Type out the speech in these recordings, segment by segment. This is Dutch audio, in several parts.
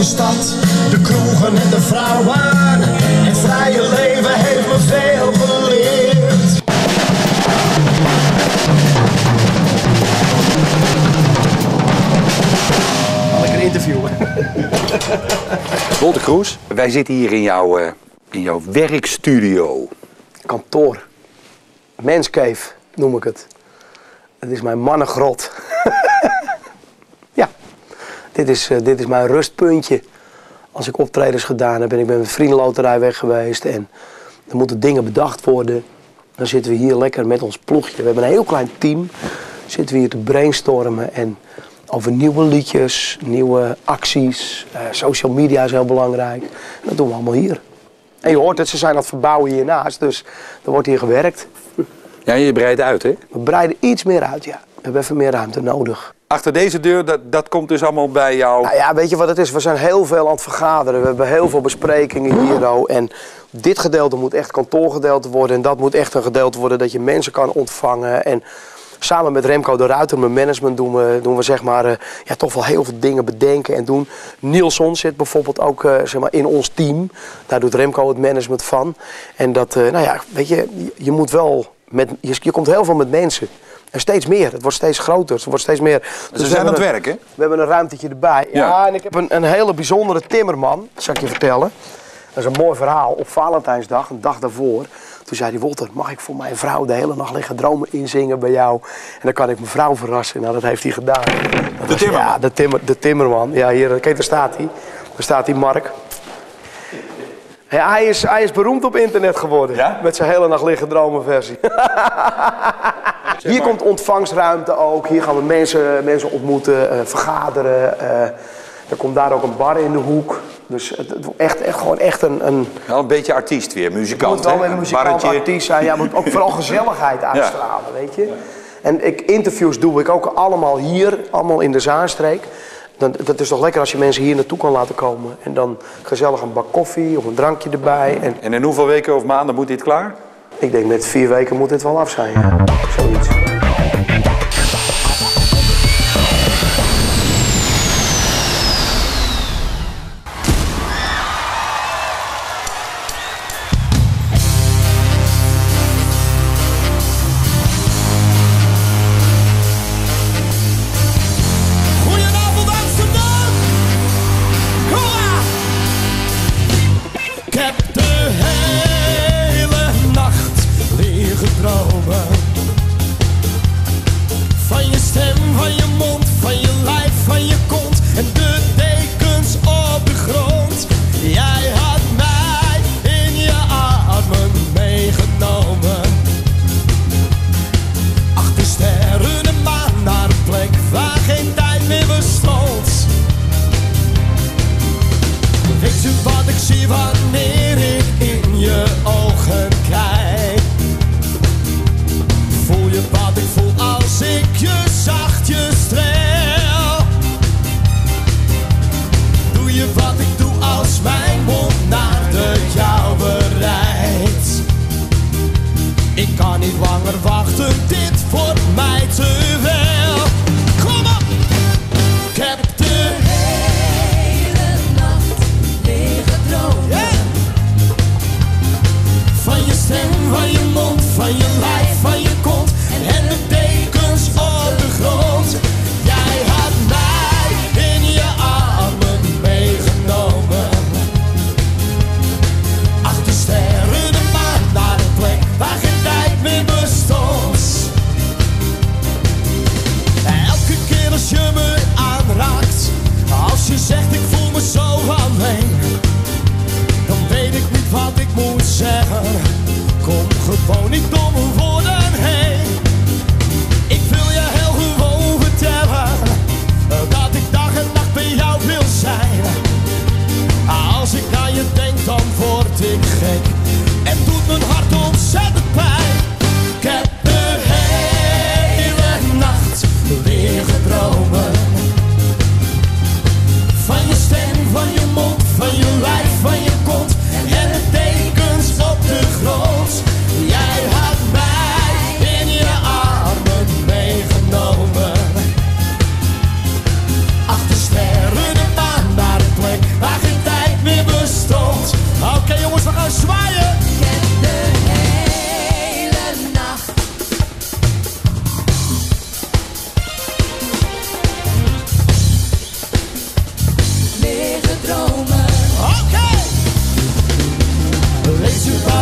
grote stad, de kroegen en de vrouwen. Het vrije leven heeft me veel geleerd. Lekker interviewen. Wolter Kroes, wij zitten hier in jouw werkstudio. Kantoor. Manscave noem ik het. Het is mijn mannengrot. Ja, dit is mijn rustpuntje. Als ik optredens gedaan heb en ik ben met Vriendenloterij weg geweest en er moeten dingen bedacht worden, dan zitten we hier lekker met ons ploegje. We hebben een heel klein team. Zitten we hier te brainstormen en over nieuwe liedjes, nieuwe acties. Social media is heel belangrijk. En dat doen we allemaal hier. En je hoort het, ze zijn aan het verbouwen hiernaast, dus er wordt hier gewerkt. Ja, je breidt uit, hè? We breiden iets meer uit, ja. We hebben even meer ruimte nodig. Achter deze deur, dat komt dus allemaal bij jou? Nou ja, weet je wat het is? We zijn heel veel aan het vergaderen. We hebben heel veel besprekingen hier. En dit gedeelte moet echt kantoorgedeelte worden. En dat moet echt een gedeelte worden dat je mensen kan ontvangen. En samen met Remco de Ruiter, mijn management, doen we zeg maar, ja, toch wel heel veel dingen bedenken en doen. Nielson zit bijvoorbeeld ook zeg maar in ons team. Daar doet Remco het management van. En dat, nou ja, weet je moet wel je komt heel veel met mensen. En steeds meer. Het wordt steeds groter. Het wordt steeds meer. Dus we zijn aan het werk, hè? We hebben een ruimtetje erbij. Ja, en ik heb een hele bijzondere timmerman, zal ik je vertellen. Dat is een mooi verhaal. Op Valentijnsdag, een dag daarvoor, toen zei hij: Wolter, mag ik voor mijn vrouw de hele nacht liggen dromen inzingen bij jou? En dan kan ik mijn vrouw verrassen. Nou, dat heeft hij gedaan. De timmerman? Ja, de timmerman. Ja, hier, kijk, daar staat hij. Daar staat hij, Mark. Ja, hij is beroemd op internet geworden. Ja? Met zijn hele nacht liggen dromen versie. Hier komt ontvangstruimte ook. Hier gaan we mensen ontmoeten, vergaderen. Er komt daar ook een bar in de hoek. Dus het gewoon echt een... Wel een beetje artiest weer, muzikant. Het moet wel een muzikant artiest zijn. Ja, maar ook vooral gezelligheid uitstralen, weet je. En interviews doe ik ook allemaal hier, allemaal in de Zaanstreek. Dat is toch lekker als je mensen hier naartoe kan laten komen. En dan gezellig een bak koffie of een drankje erbij. En in hoeveel weken of maanden moet dit klaar? Ik denk met 4 weken moet dit wel af zijn. Ja. Zoiets.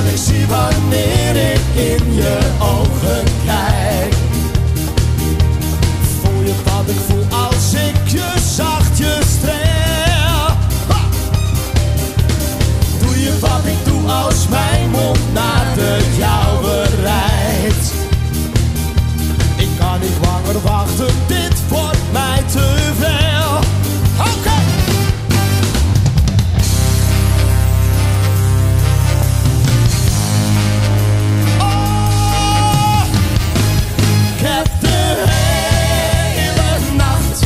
wat ik zie wanneer ik in je ogen kijk. Voel je wat ik voel als ik je zachtjes streel? Ha! Doe je wat ik doe als mijn mond naar de jouwe rijdt? Ik kan niet langer wachten, dit wordt mij te veel. Oké! Oh, ik heb de hele nacht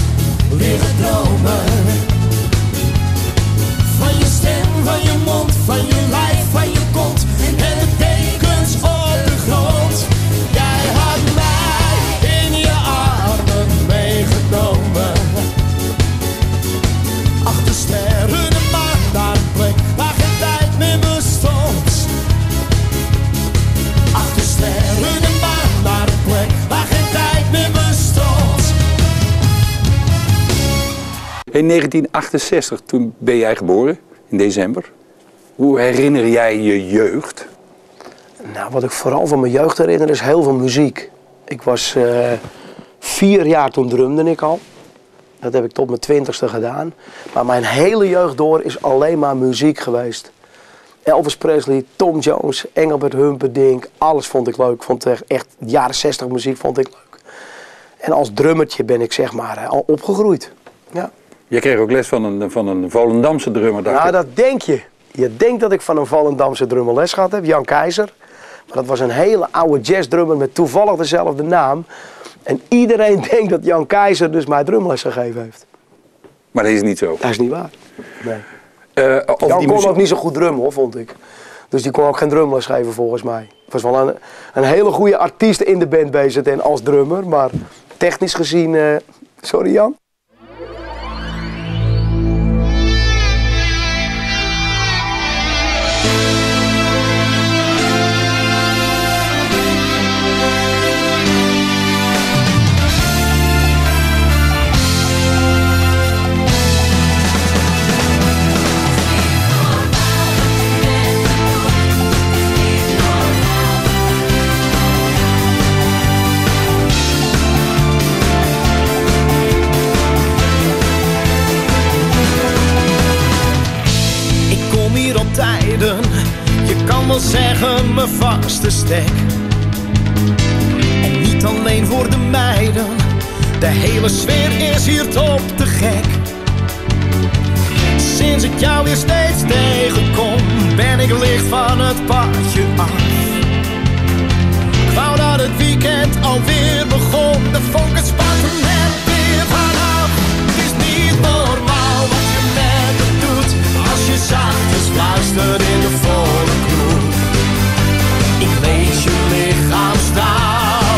liggen dromen. Van je stem, van je mond, van je lijf, van je kont en de tekens op de grond. Jij had mij in je armen meegenomen. Achter sterren en maan naar een plek waar geen tijd meer bestond. Achter sterren en maan naar een plek waar geen tijd meer bestond. In 1968, toen ben jij geboren, in december. Hoe herinner jij je jeugd? Nou, wat ik vooral van mijn jeugd herinner is heel veel muziek. Ik was 4 jaar toen drumde ik al. Dat heb ik tot mijn 20ste gedaan. Maar mijn hele jeugd door is alleen maar muziek geweest. Elvis Presley, Tom Jones, Engelbert Humperdinck, alles vond ik leuk. Vond echt jaren 60 muziek vond ik leuk. En als drummertje ben ik zeg maar al opgegroeid. Ja. Je kreeg ook les van een Volendamse drummer, dacht Nou, ik. dat denk je. Je denkt dat ik van een Volendamse drummer les gehad heb, Jan Keizer. Maar dat was een hele oude jazzdrummer met toevallig dezelfde naam. En iedereen denkt dat Jan Keizer dus mij drumles gegeven heeft. Maar dat is niet zo. Dat is niet waar. Nee. Of Jan die kon muziek... ook niet zo goed drummen hoor, vond ik. Dus die kon ook geen drumles geven volgens mij. Het was wel een hele goede artiest in de band bezig en als drummer. Maar technisch gezien, sorry Jan. Je kan wel zeggen mijn vaste stek. En niet alleen voor de meiden, de hele sfeer is hier top te gek. Sinds ik jou weer steeds tegenkom, ben ik licht van het padje af. Ik wou dat het weekend alweer begon, de vonken spatten net weer vanaf. Het is niet normaal wat je met me doet, als je zachtjes fluistert in de volle kroeg. Ik lees je lichaamstaal,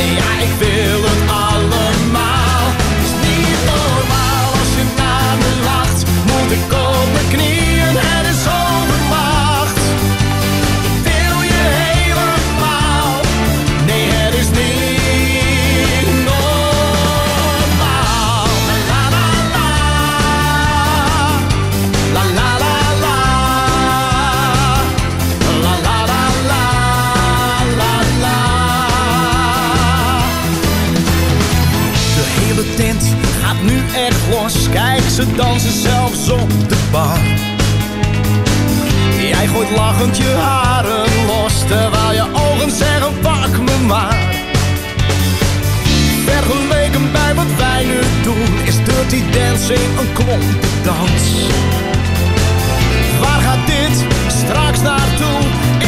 en ja, ik wil het allemaal. Het is niet normaal als je naar me lacht, moet ik op mijn knieën, het is overmacht. Ik wil je helemaal, nee het is niet normaal. La la la, la la la la, la la la la, la la. De hele tent gaat nu echt los, kijk ze dansen zelfs op de bar. Jij gooit lachend je haren los, terwijl je ogen zeggen pak me maar. Vergeleken bij wat wij nu doen, is Dirty Dancing een klompendans. Waar gaat dit straks naartoe?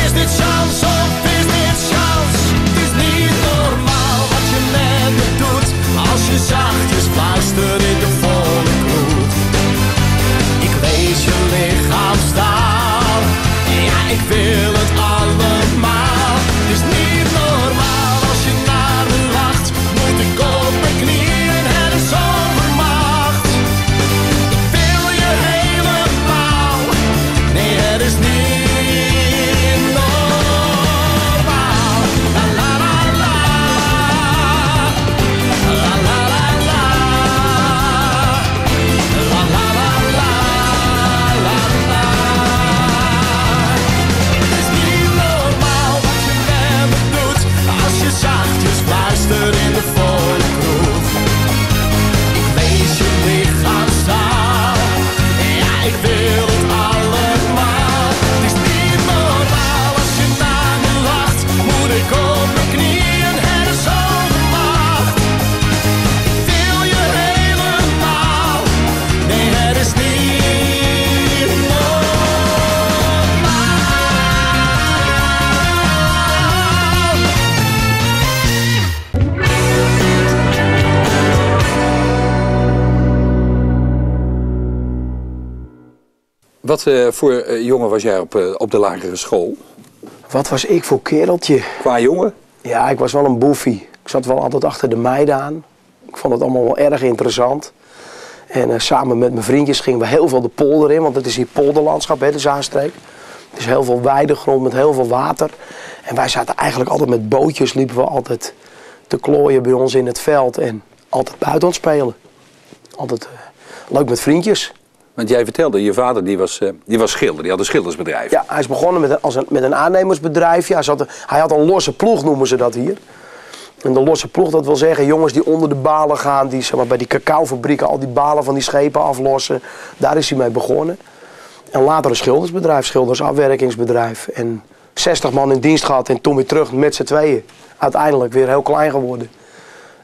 Is dit chance of is dit chance? Het is niet normaal wat je met me doet, als je zachtjes fluistert in de volle kroeg. Ik lees je lichaamstaal, ja ik wil het allemaal. Het is niet normaal als je naar me lacht, moet ik op mijn knieën, het is overmacht. Ik wil je helemaal, nee het is niet Wat voor jongen was jij op de lagere school? Wat was ik voor kereltje? Qua jongen? Ja, ik was wel een boefie. Ik zat wel altijd achter de meiden aan. Ik vond het allemaal wel erg interessant. En samen met mijn vriendjes gingen we heel veel de polder in, want het is hier polderlandschap, hè, de Zaanstreek. Het is heel veel weidegrond met heel veel water. En wij zaten eigenlijk altijd met bootjes, liepen we altijd te klooien bij ons in het veld en altijd buiten aan het spelen. Altijd leuk met vriendjes. Want jij vertelde, je vader die was schilder, die had een schildersbedrijf. Ja, hij is begonnen met een aannemersbedrijfje. Hij had een losse ploeg, noemen ze dat hier. En de losse ploeg, dat wil zeggen jongens die onder de balen gaan, die zeg maar, bij die cacaofabrieken al die balen van die schepen aflossen. Daar is hij mee begonnen. En later een schildersbedrijf, schildersafwerkingsbedrijf. En 60 man in dienst gehad en toen weer terug met z'n tweeën. Uiteindelijk weer heel klein geworden.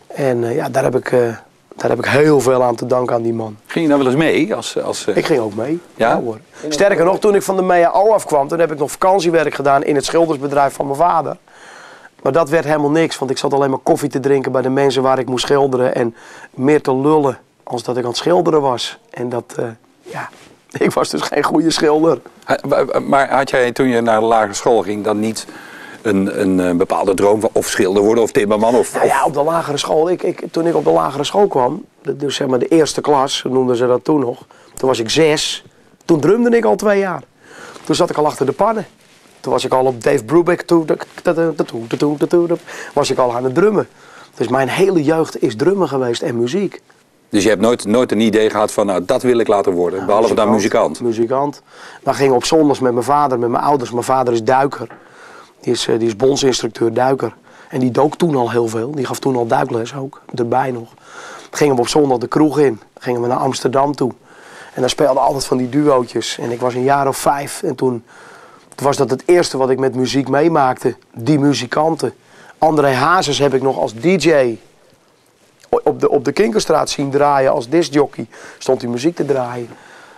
En ja, daar heb ik heel veel aan te danken aan die man. Ging je nou wel eens mee? Ik ging ook mee. Ja? Hoor. Sterker nog, toen ik van de MEAO afkwam, toen heb ik nog vakantiewerk gedaan in het schildersbedrijf van mijn vader. Maar dat werd helemaal niks, want ik zat alleen maar koffie te drinken bij de mensen waar ik moest schilderen. En meer te lullen als dat ik aan het schilderen was. En dat, ja, ik was dus geen goede schilder. Maar had jij toen je naar de lagere school ging dan niet een bepaalde droom van of schilder worden of timmerman? Nou ja, op de lagere school. Toen ik op de lagere school kwam, dus zeg maar de eerste klas, noemden ze dat toen nog. Toen was ik 6. Toen drumde ik al 2 jaar. Toen zat ik al achter de pannen. Toen was ik al op Dave Brubeck, was ik al aan het drummen. Dus mijn hele jeugd is drummen geweest en muziek. Dus je hebt nooit een idee gehad van, nou, dat wil ik laten worden, ja, behalve dan muzikant? Muzikant. We gingen op zondags met mijn vader, met mijn ouders. Mijn vader is duiker. Die is bondsinstructeur duiker. En die dook toen al heel veel. Die gaf toen al duikles ook, erbij nog. Gingen we op zondag de kroeg in. Gingen we naar Amsterdam toe. En daar speelden altijd van die duootjes. En ik was een jaar of 5 en toen was dat het eerste wat ik met muziek meemaakte. Die muzikanten. André Hazes heb ik nog als DJ op de Kinkerstraat zien draaien. Als discjockey stond hij muziek te draaien.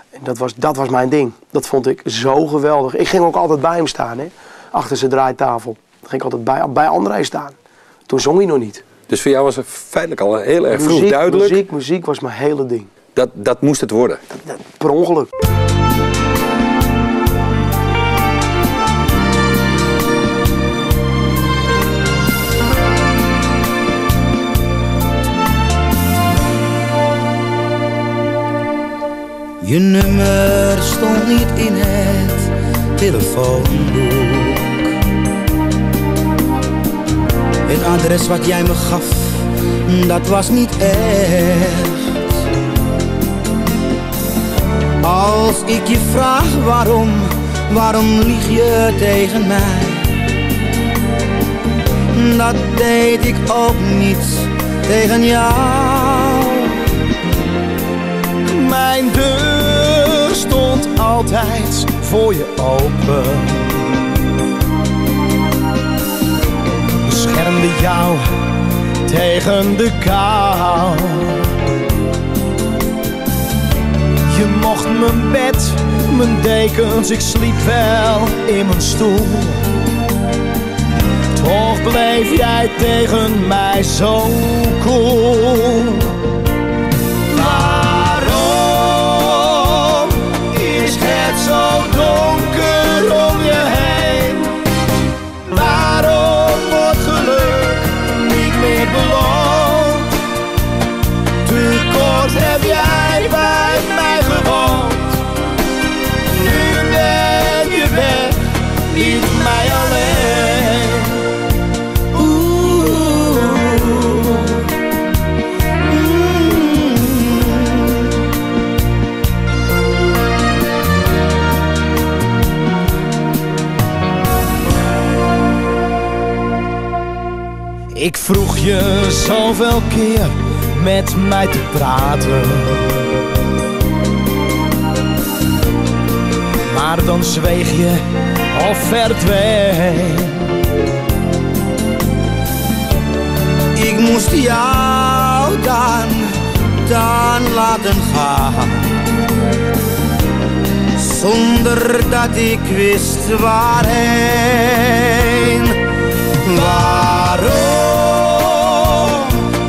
En dat was mijn ding. Dat vond ik zo geweldig. Ik ging ook altijd bij hem staan, hè, achter zijn draaitafel. Dan ging ik altijd bij André staan. Toen zong hij nog niet. Dus voor jou was het feitelijk al heel erg vroeg duidelijk? Muziek was mijn hele ding. Dat moest het worden? Per ongeluk. Je nummer stond niet in het telefoonboek. Het adres wat jij me gaf, dat was niet echt. Als ik je vraag waarom lieg je tegen mij? Dat deed ik ook niet tegen jou. Mijn deur stond altijd voor je open. Beschermde jou tegen de kou. Je mocht mijn bed, mijn dekens, ik sliep wel in mijn stoel. Toch bleef jij tegen mij zo cool. Waarom is het zo donker om je heen? Waarom wordt geluk niet meer beloond? Te kort heb jij bij mij gewoond. Nu ben je weg, liet mij alleen. Ik vroeg je zoveel keer met mij te praten, maar dan zweeg je of verdween. Ik moest jou dan laten gaan, zonder dat ik wist waarheen. Waarom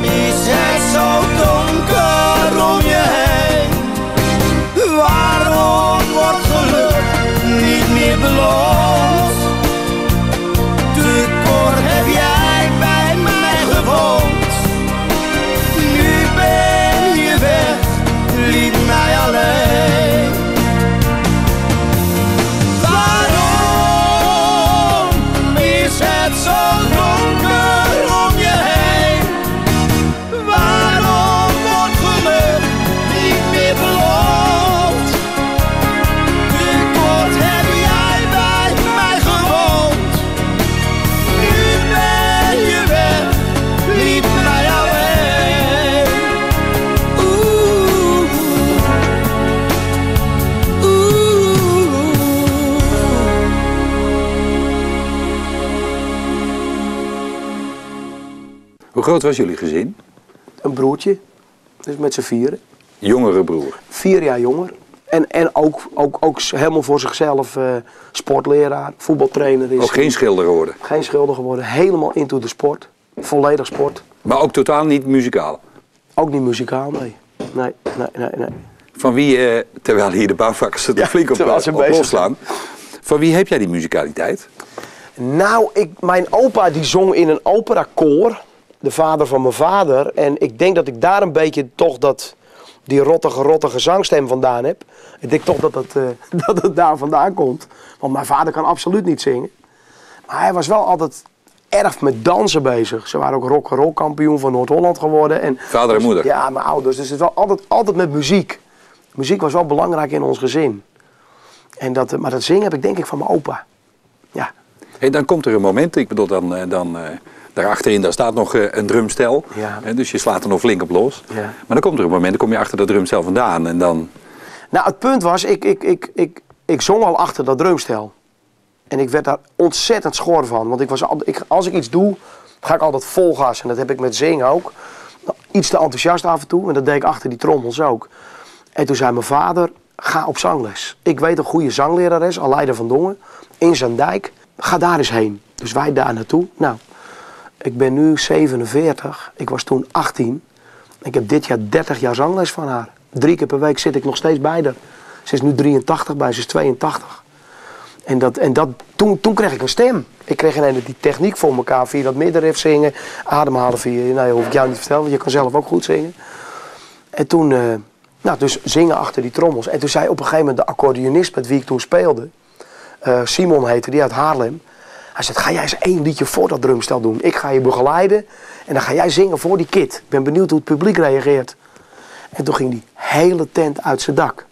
is het zo donker om je heen? Waarom wordt geluk meer beloond. Te kort heb jij bij mij gewoond. Nu ben je weg, liet mij alleen. Waarom is het zo donker om je heen? Waarom wordt geluk niet meer beloond? Te kort heb jij bij mij gewoond. Nu ben je weg, liet mij alleen. Oeh, Hoe groot was jullie gezin? Een broertje, dus met z'n vieren. Jongere broer. 4 jaar jonger. En ook helemaal voor zichzelf sportleraar, voetbaltrainer is. Ook geen schilder geworden. Geen schilder geworden, helemaal into de sport. Volledig sport. Maar ook totaal niet muzikaal. Ook niet muzikaal, nee. Nee. Van wie, terwijl hier de bouwvakkers het flink op terwijl ze bezig loslaan. Van wie heb jij die muzikaliteit? Nou, mijn opa die zong in een operakoor. De vader van mijn vader. En ik denk dat ik daar een beetje toch die rottige zangstem vandaan heb. Ik denk toch dat het daar vandaan komt. Want mijn vader kan absoluut niet zingen. Maar hij was wel altijd erg met dansen bezig. Ze waren ook rock'n'roll kampioen van Noord-Holland geworden. En Vader en moeder? Ja, mijn ouders. Dus het was altijd met muziek. Muziek was wel belangrijk in ons gezin. Maar dat zingen heb ik denk ik van mijn opa. Ja. Hey, dan komt er een moment, ik bedoel daar achterin daar staat nog een drumstel. Ja. Dus je slaat er nog flink op los. Ja. Maar dan komt er een moment, dan kom je achter dat drumstel vandaan en dan... Nou, het punt was, ik zong al achter dat drumstel. En ik werd daar ontzettend schor van. Want als ik iets doe, ga ik altijd vol gas. En dat heb ik met zingen ook. Iets te enthousiast af en toe. En dat deed ik achter die trommels ook. En toen zei mijn vader, ga op zangles. Ik weet een goede zanglerares, Aleida van Dongen, in Zandijk. Ga daar eens heen. Dus wij daar naartoe. Nou, ik ben nu 47. Ik was toen 18. Ik heb dit jaar 30 jaar zangles van haar. 3 keer per week zit ik nog steeds bij haar. Ze is nu 83 bij, ze is 82. Toen kreeg ik een stem. Ik kreeg ineens die techniek voor elkaar via dat middenriff zingen. Ademhalen via, nou hoef ik jou niet te vertellen, want je kan zelf ook goed zingen. En toen, dus zingen achter die trommels. En toen zei op een gegeven moment de accordeonist met wie ik toen speelde. Simon heette die uit Haarlem. Hij zei, ga jij eens 1 liedje voor dat drumstel doen. Ik ga je begeleiden en dan ga jij zingen voor die kid. Ik ben benieuwd hoe het publiek reageert. En toen ging die hele tent uit zijn dak.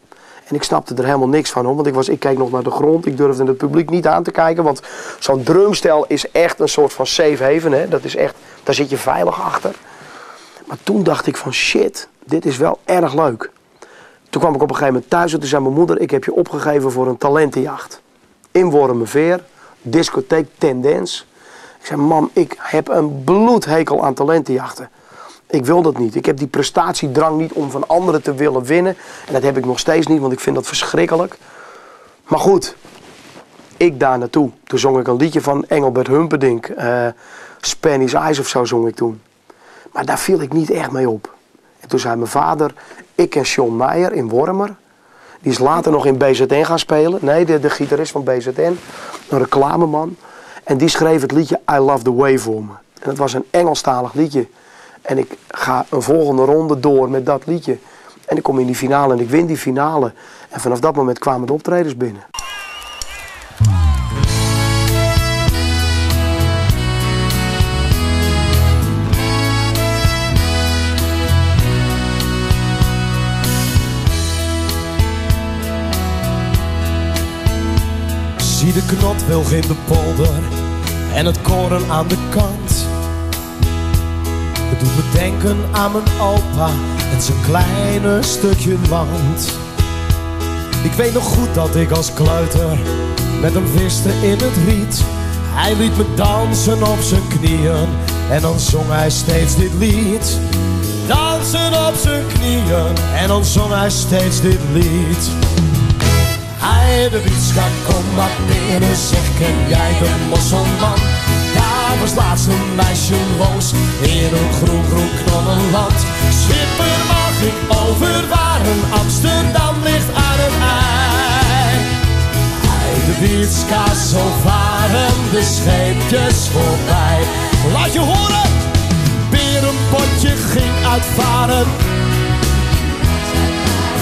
En ik snapte er helemaal niks van, want ik keek nog naar de grond. Ik durfde het publiek niet aan te kijken, want zo'n drumstel is echt een soort van safe haven. Hè? Dat is echt, daar zit je veilig achter. Maar toen dacht ik van shit, dit is wel erg leuk. Toen kwam ik op een gegeven moment thuis en toen zei mijn moeder, ik heb je opgegeven voor een talentenjacht. In Wormerveer, discotheek Tendens. Ik zei, mam, ik heb een bloedhekel aan talentenjachten. Ik wil dat niet. Ik heb die prestatiedrang niet om van anderen te willen winnen. En dat heb ik nog steeds niet, want ik vind dat verschrikkelijk. Maar goed, ik daar naartoe. Toen zong ik een liedje van Engelbert Humperdinck. Spanish Eyes of zo zong ik toen. Maar daar viel ik niet echt mee op. En toen zei mijn vader, ik ken John Meijer in Wormer. Die is later nog in BZN gaan spelen. Nee, de gitarist van BZN. Een reclameman. En die schreef het liedje I Love The Way voor me. En dat was een Engelstalig liedje. En ik ga een volgende ronde door met dat liedje. En ik kom in die finale en ik win die finale. En vanaf dat moment kwamen de optredens binnen. Zie de knotwilg in de polder en het koren aan de kant. Het doet me denken aan mijn opa en zijn kleine stukje land. Ik weet nog goed dat ik als kleuter met hem viste in het riet. Hij liet me dansen op zijn knieën en dan zong hij steeds dit lied. Dansen op zijn knieën en dan zong hij steeds dit lied. Hij de Witska, kom maar binnen, zeg ken jij de mosselman? Daar was laatst een meisje Roos in een groen knollenland. Schipper mag ik overvaren, Amsterdam ligt aan het ei. Hij de Witska. scheepjes voorbij. Laat je horen! Berenpotje ging uitvaren.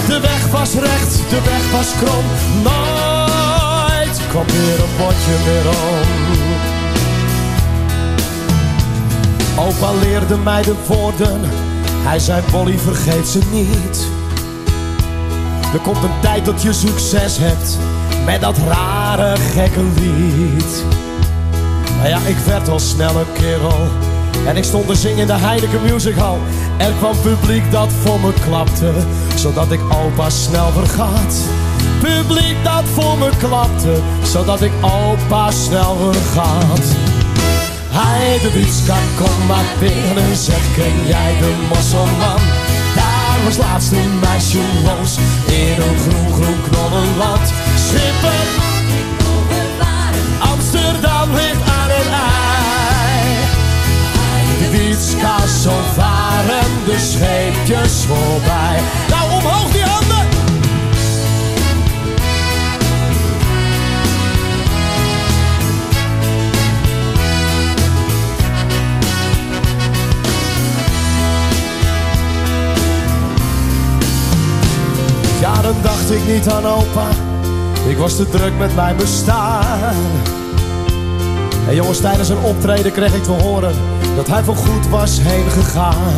De weg was recht, de weg was krom. Nooit kwam Berenpotje meer om. Opa leerde mij de woorden. Hij zei, Polly, vergeet ze niet. Er komt een tijd dat je succes hebt met dat rare gekke lied. Nou ja, ik werd al snel een kerel en ik stond te zingen in de Heineken Music Hall. Er kwam publiek dat voor me klapte, zodat ik opa snel vergat. Publiek dat voor me klapte, zodat ik opa snel vergat. Hij de Wietska, kom maar binnen, zeg, ken jij de Mosselman? Daar was laatst een meisje los in een groen, groen knollenland. Schipper, Amsterdam ligt aan het ei. De Wietska, zo varen de scheepjes voorbij. Nou, omhoog die handen! Ja, dan dacht ik niet aan opa. Ik was te druk met mijn bestaan. En jongens, tijdens een optreden kreeg ik te horen dat hij voorgoed was heen gegaan.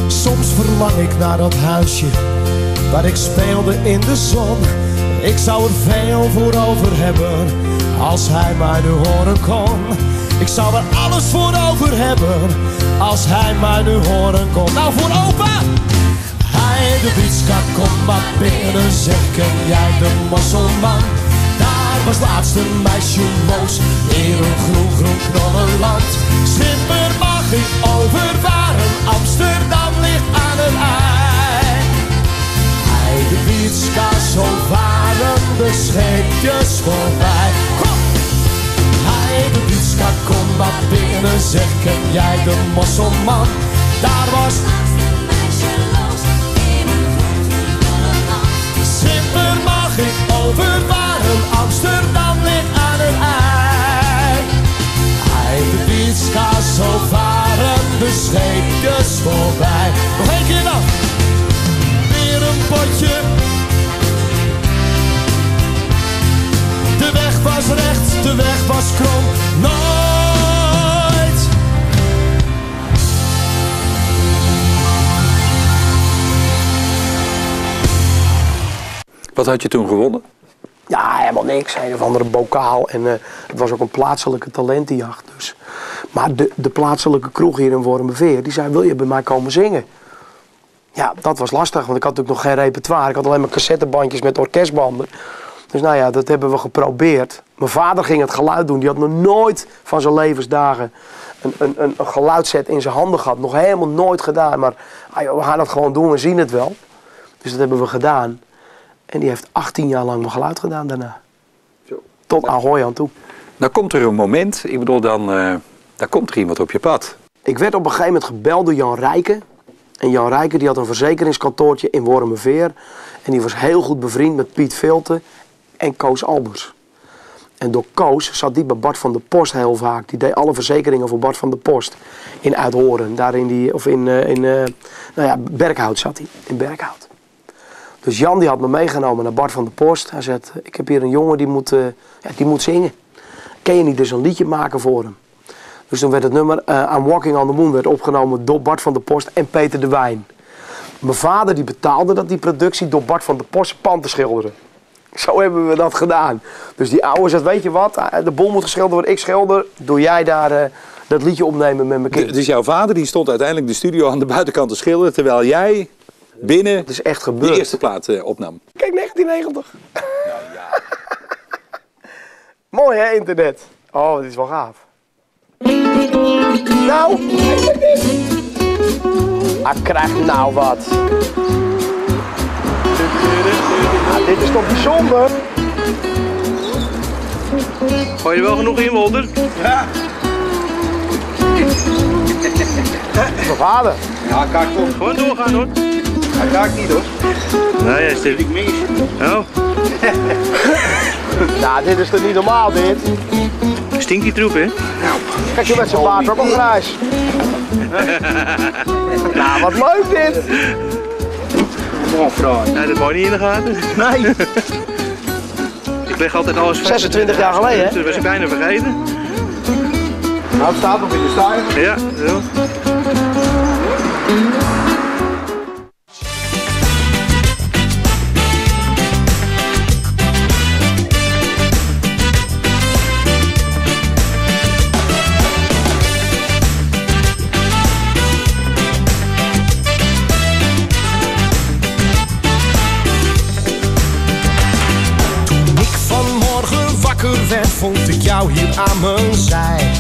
Soms verlang ik naar dat huisje waar ik speelde in de zon. Ik zou er veel voor over hebben als hij mij nu horen kon. Ik zou er alles voor over hebben als hij mij nu horen kon. Nou, voor opa! Hij de Wietska, kom maar binnen, zeg, ken jij de Mosselman? Daar was laatst een meisje los in een groen, groen knollenland. Schipper, mag ik overvaren? Amsterdam ligt aan het ei. Hij de Wietska, zo varen de scheepjes voorbij. Kom! Hij de Wietska, kom maar binnen, zeg, ken jij de Mosselman? Daar was Schipper, mag ik overvaren? Amsterdam ligt aan het ei. Hij de Wietska, zo varen de scheepjes voorbij. Nog één keer dan. Weer een potje. De weg was recht, de weg was krom. Nooit. Wat had je toen gewonnen? Ja, helemaal niks. Een of andere bokaal. En het was ook een plaatselijke talentenjacht. Dus. Maar de plaatselijke kroeg hier in Wormerveer, die zei, wil je bij mij komen zingen? Ja, dat was lastig, want ik had natuurlijk nog geen repertoire. Ik had alleen maar cassettebandjes met orkestbanden. Dus nou ja, dat hebben we geprobeerd. Mijn vader ging het geluid doen. Die had nog nooit van zijn levensdagen een geluidset in zijn handen gehad. Nog helemaal nooit gedaan. Maar we gaan het gewoon doen, we zien het wel. Dus dat hebben we gedaan. En die heeft 18 jaar lang mijn geluid gedaan daarna. Zo. Tot Ahoy aan toe. Nou komt er een moment, ik bedoel dan komt er iemand op je pad. Ik werd op een gegeven moment gebeld door Jan Rijken. En Jan Rijken die had een verzekeringskantoortje in Wormerveer. En die was heel goed bevriend met Piet Velte en Koos Albers. En door Koos zat die bij Bart van der Post heel vaak. Die deed alle verzekeringen voor Bart van der Post. In Uithoren, daar Berkhout zat hij. In Berkhout. Dus Jan die had me meegenomen naar Bart van der Post. Hij zei, ik heb hier een jongen die moet zingen. Kun je niet dus een liedje maken voor hem? Dus toen werd het nummer I'm Walking on the Moon werd opgenomen door Bart van der Post en Peter de Wijn. Mijn vader die betaalde die productie door Bart van der Post pand te schilderen. Zo hebben we dat gedaan. Dus die ouwe zegt, weet je wat, de boel moet geschilderd worden, ik schilder, doe jij daar dat liedje opnemen met mijn kind. Dus jouw vader die stond uiteindelijk de studio aan de buitenkant te schilderen, terwijl jij binnen het is echt gebeurd. De eerste plaat opnam. Kijk, 1990. Nou, ja. Mooi hè, internet. Oh, dit is wel gaaf. Nou, krijg nou wat. Dit is toch bijzonder? Gooi je er wel genoeg in, Walter? Ja. Mijn vader. Ja, kaak toch. Gewoon doorgaan hoor. Hij raakt niet hoor. Nee, hij is ik mis. Oh. Nou, dit is toch niet normaal dit? Stinkt die troep, hè? Kijk je met zijn baard ook al grijs. Nou, wat leuk dit. Nee, dat mooi niet in de gaten. Nee. Ik leg altijd alles 26 jaar geleden, hè? Dat was ik bijna vergeten. Nou, het staat nog in de stijl. Ja, zo. Vond ik jou hier aan mijn zij.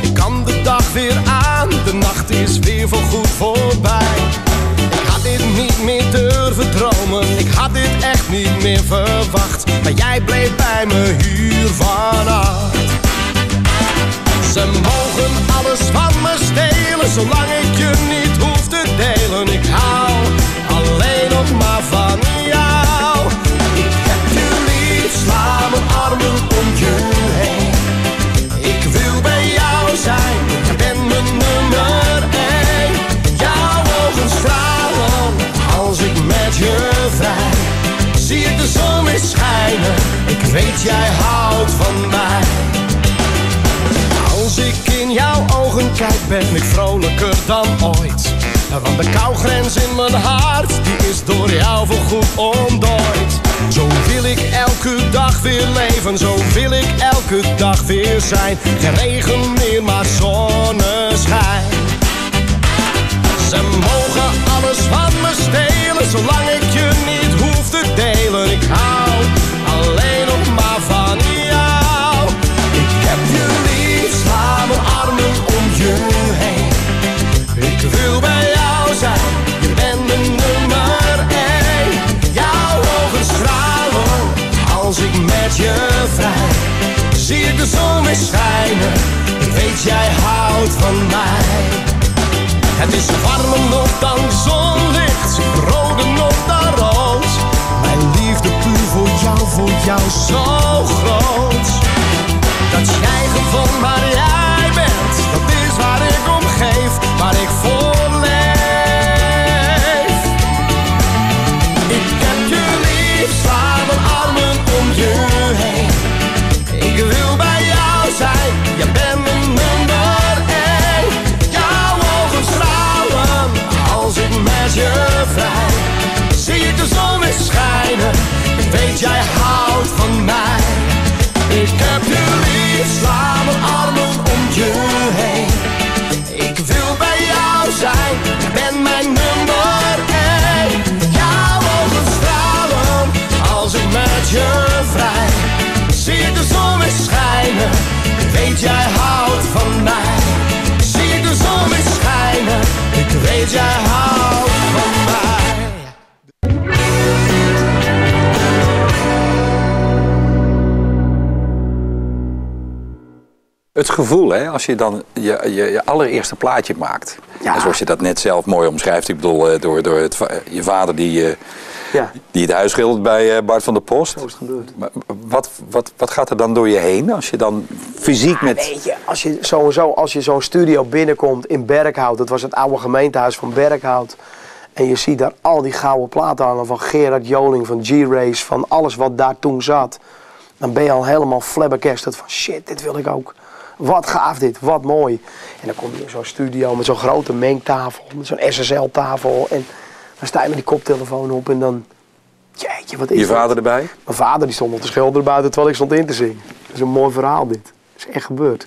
Ik kan de dag weer aan, de nacht is weer voorgoed voorbij. Ik had dit niet meer durven dromen, ik had dit echt niet meer verwacht. Maar jij bleef bij me hier vannacht. Ze mogen alles van me stelen, zolang ik je niet hoef te delen. Ik hou alleen nog maar van jou. Ik heb je lief, sla mijn armen om je heen. Ik wil bij jou zijn, jij bent mijn nummer 1. Jouw ogen stralen, als ik met je vrij. Zie ik de zon weer schijnen, ik weet jij houdt van mij. Als ik in jouw ogen kijk, ben ik vrolijker dan ooit. Want de kougrens in mijn hart, die is door jou voorgoed ontdooid. Zo wil ik elke dag weer leven, zo wil ik elke dag weer zijn. Geen regen meer, maar zonneschijn. Ze mogen alles van me stelen, zolang ik je niet hoef te delen. Ik hou alleen nog maar van jou. Ik heb je lief, sla mijn armen om je heen. Ik wil bij jou zijn, je bent mijn nummer 1. Jouw ogen stralen, als ik met je vrij. Zie ik de zon weer schijnen, ik weet jij houdt van mij. Het is warmer nog dan zonlicht, rode nog dan rood. Mijn liefde puur voor jou zo groot. Dat jij gewoon maar jij bent, dat is waar ik om geef, waar ik voor leef. Ik heb je lief, sla mijn armen om je heen. Ik wil bij jou zijn, jij bent mijn nummer 1. Jouw ogen stralen, als ik met je vrij. Zie ik de zon weer schijnen, ik weet jij houdt van mij. Ik heb je lief, sla mijn armen om je heen. Ik wil bij jou zijn, je bent mijn nummer 1. Jouw ogen stralen, als ik met je vrij. Zie ik de zon weer schijnen, ik weet jij houdt van mij. Zie ik de zon weer schijnen, ik weet jij houdt van mij. Het gevoel, hè, als je dan je allereerste plaatje maakt. Ja. En zoals je dat net zelf mooi omschrijft. Ik bedoel, door je vader die het huis schildert bij Bart van der Post. Zo is het gebeurd. Maar wat gaat er dan door je heen als je dan fysiek met... Weet je, als je zo'n studio binnenkomt in Berkhout. Dat was het oude gemeentehuis van Berkhout. En je ziet daar al die gouden platen hangen van Gerard Joling, van G-Race, van alles wat daar toen zat. Dan ben je al helemaal flabbergasted van shit, dit wil ik ook. Wat gaaf dit, wat mooi. En dan kom je in zo'n studio met zo'n grote mengtafel, met zo'n SSL-tafel. En dan sta je met die koptelefoon op en dan... Jeetje, wat is Je vader dat? erbij? Mijn vader die stond op te schilderen buiten terwijl ik stond in te zingen. Dat is een mooi verhaal dit. Dat is echt gebeurd.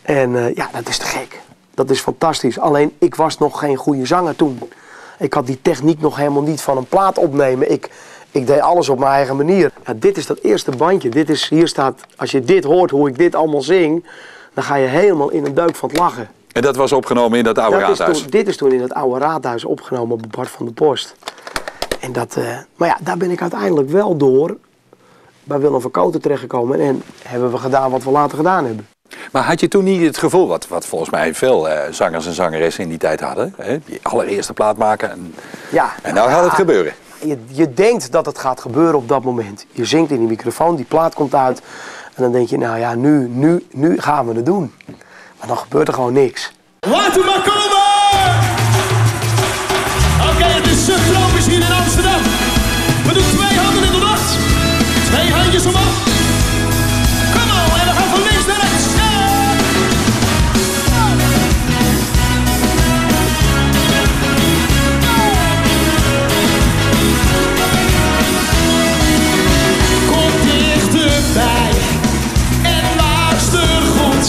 En dat is te gek. Dat is fantastisch. Alleen, ik was nog geen goede zanger toen. Ik had die techniek nog helemaal niet van een plaat opnemen. Ik deed alles op mijn eigen manier. Ja, dit is dat eerste bandje. Hier staat, als je dit hoort, hoe ik dit allemaal zing, dan ga je helemaal in een deuk van het lachen. En dat was opgenomen in dat oude raadhuis? Dit is toen in het oude raadhuis opgenomen bij Bart van der Post. En maar ja, daar ben ik uiteindelijk wel door bij Willem van Kooten terechtgekomen. En hebben we gedaan wat we later gedaan hebben. Maar had je toen niet het gevoel, wat volgens mij veel zangers en zangeressen in die tijd hadden, hè? Die allereerste plaat maken en nou gaat het gebeuren. Je denkt dat het gaat gebeuren op dat moment. Je zingt in die microfoon, die plaat komt uit. En dan denk je, nou ja, nu gaan we het doen. Maar dan gebeurt er gewoon niks. Laat hem maar komen! Oké, het is subtropisch hier in Amsterdam. We doen 2 handen in de lucht. 2 handjes omhoog. Kom on, en dan gaan we van links naar rechts. Kom dichterbij en luister goed.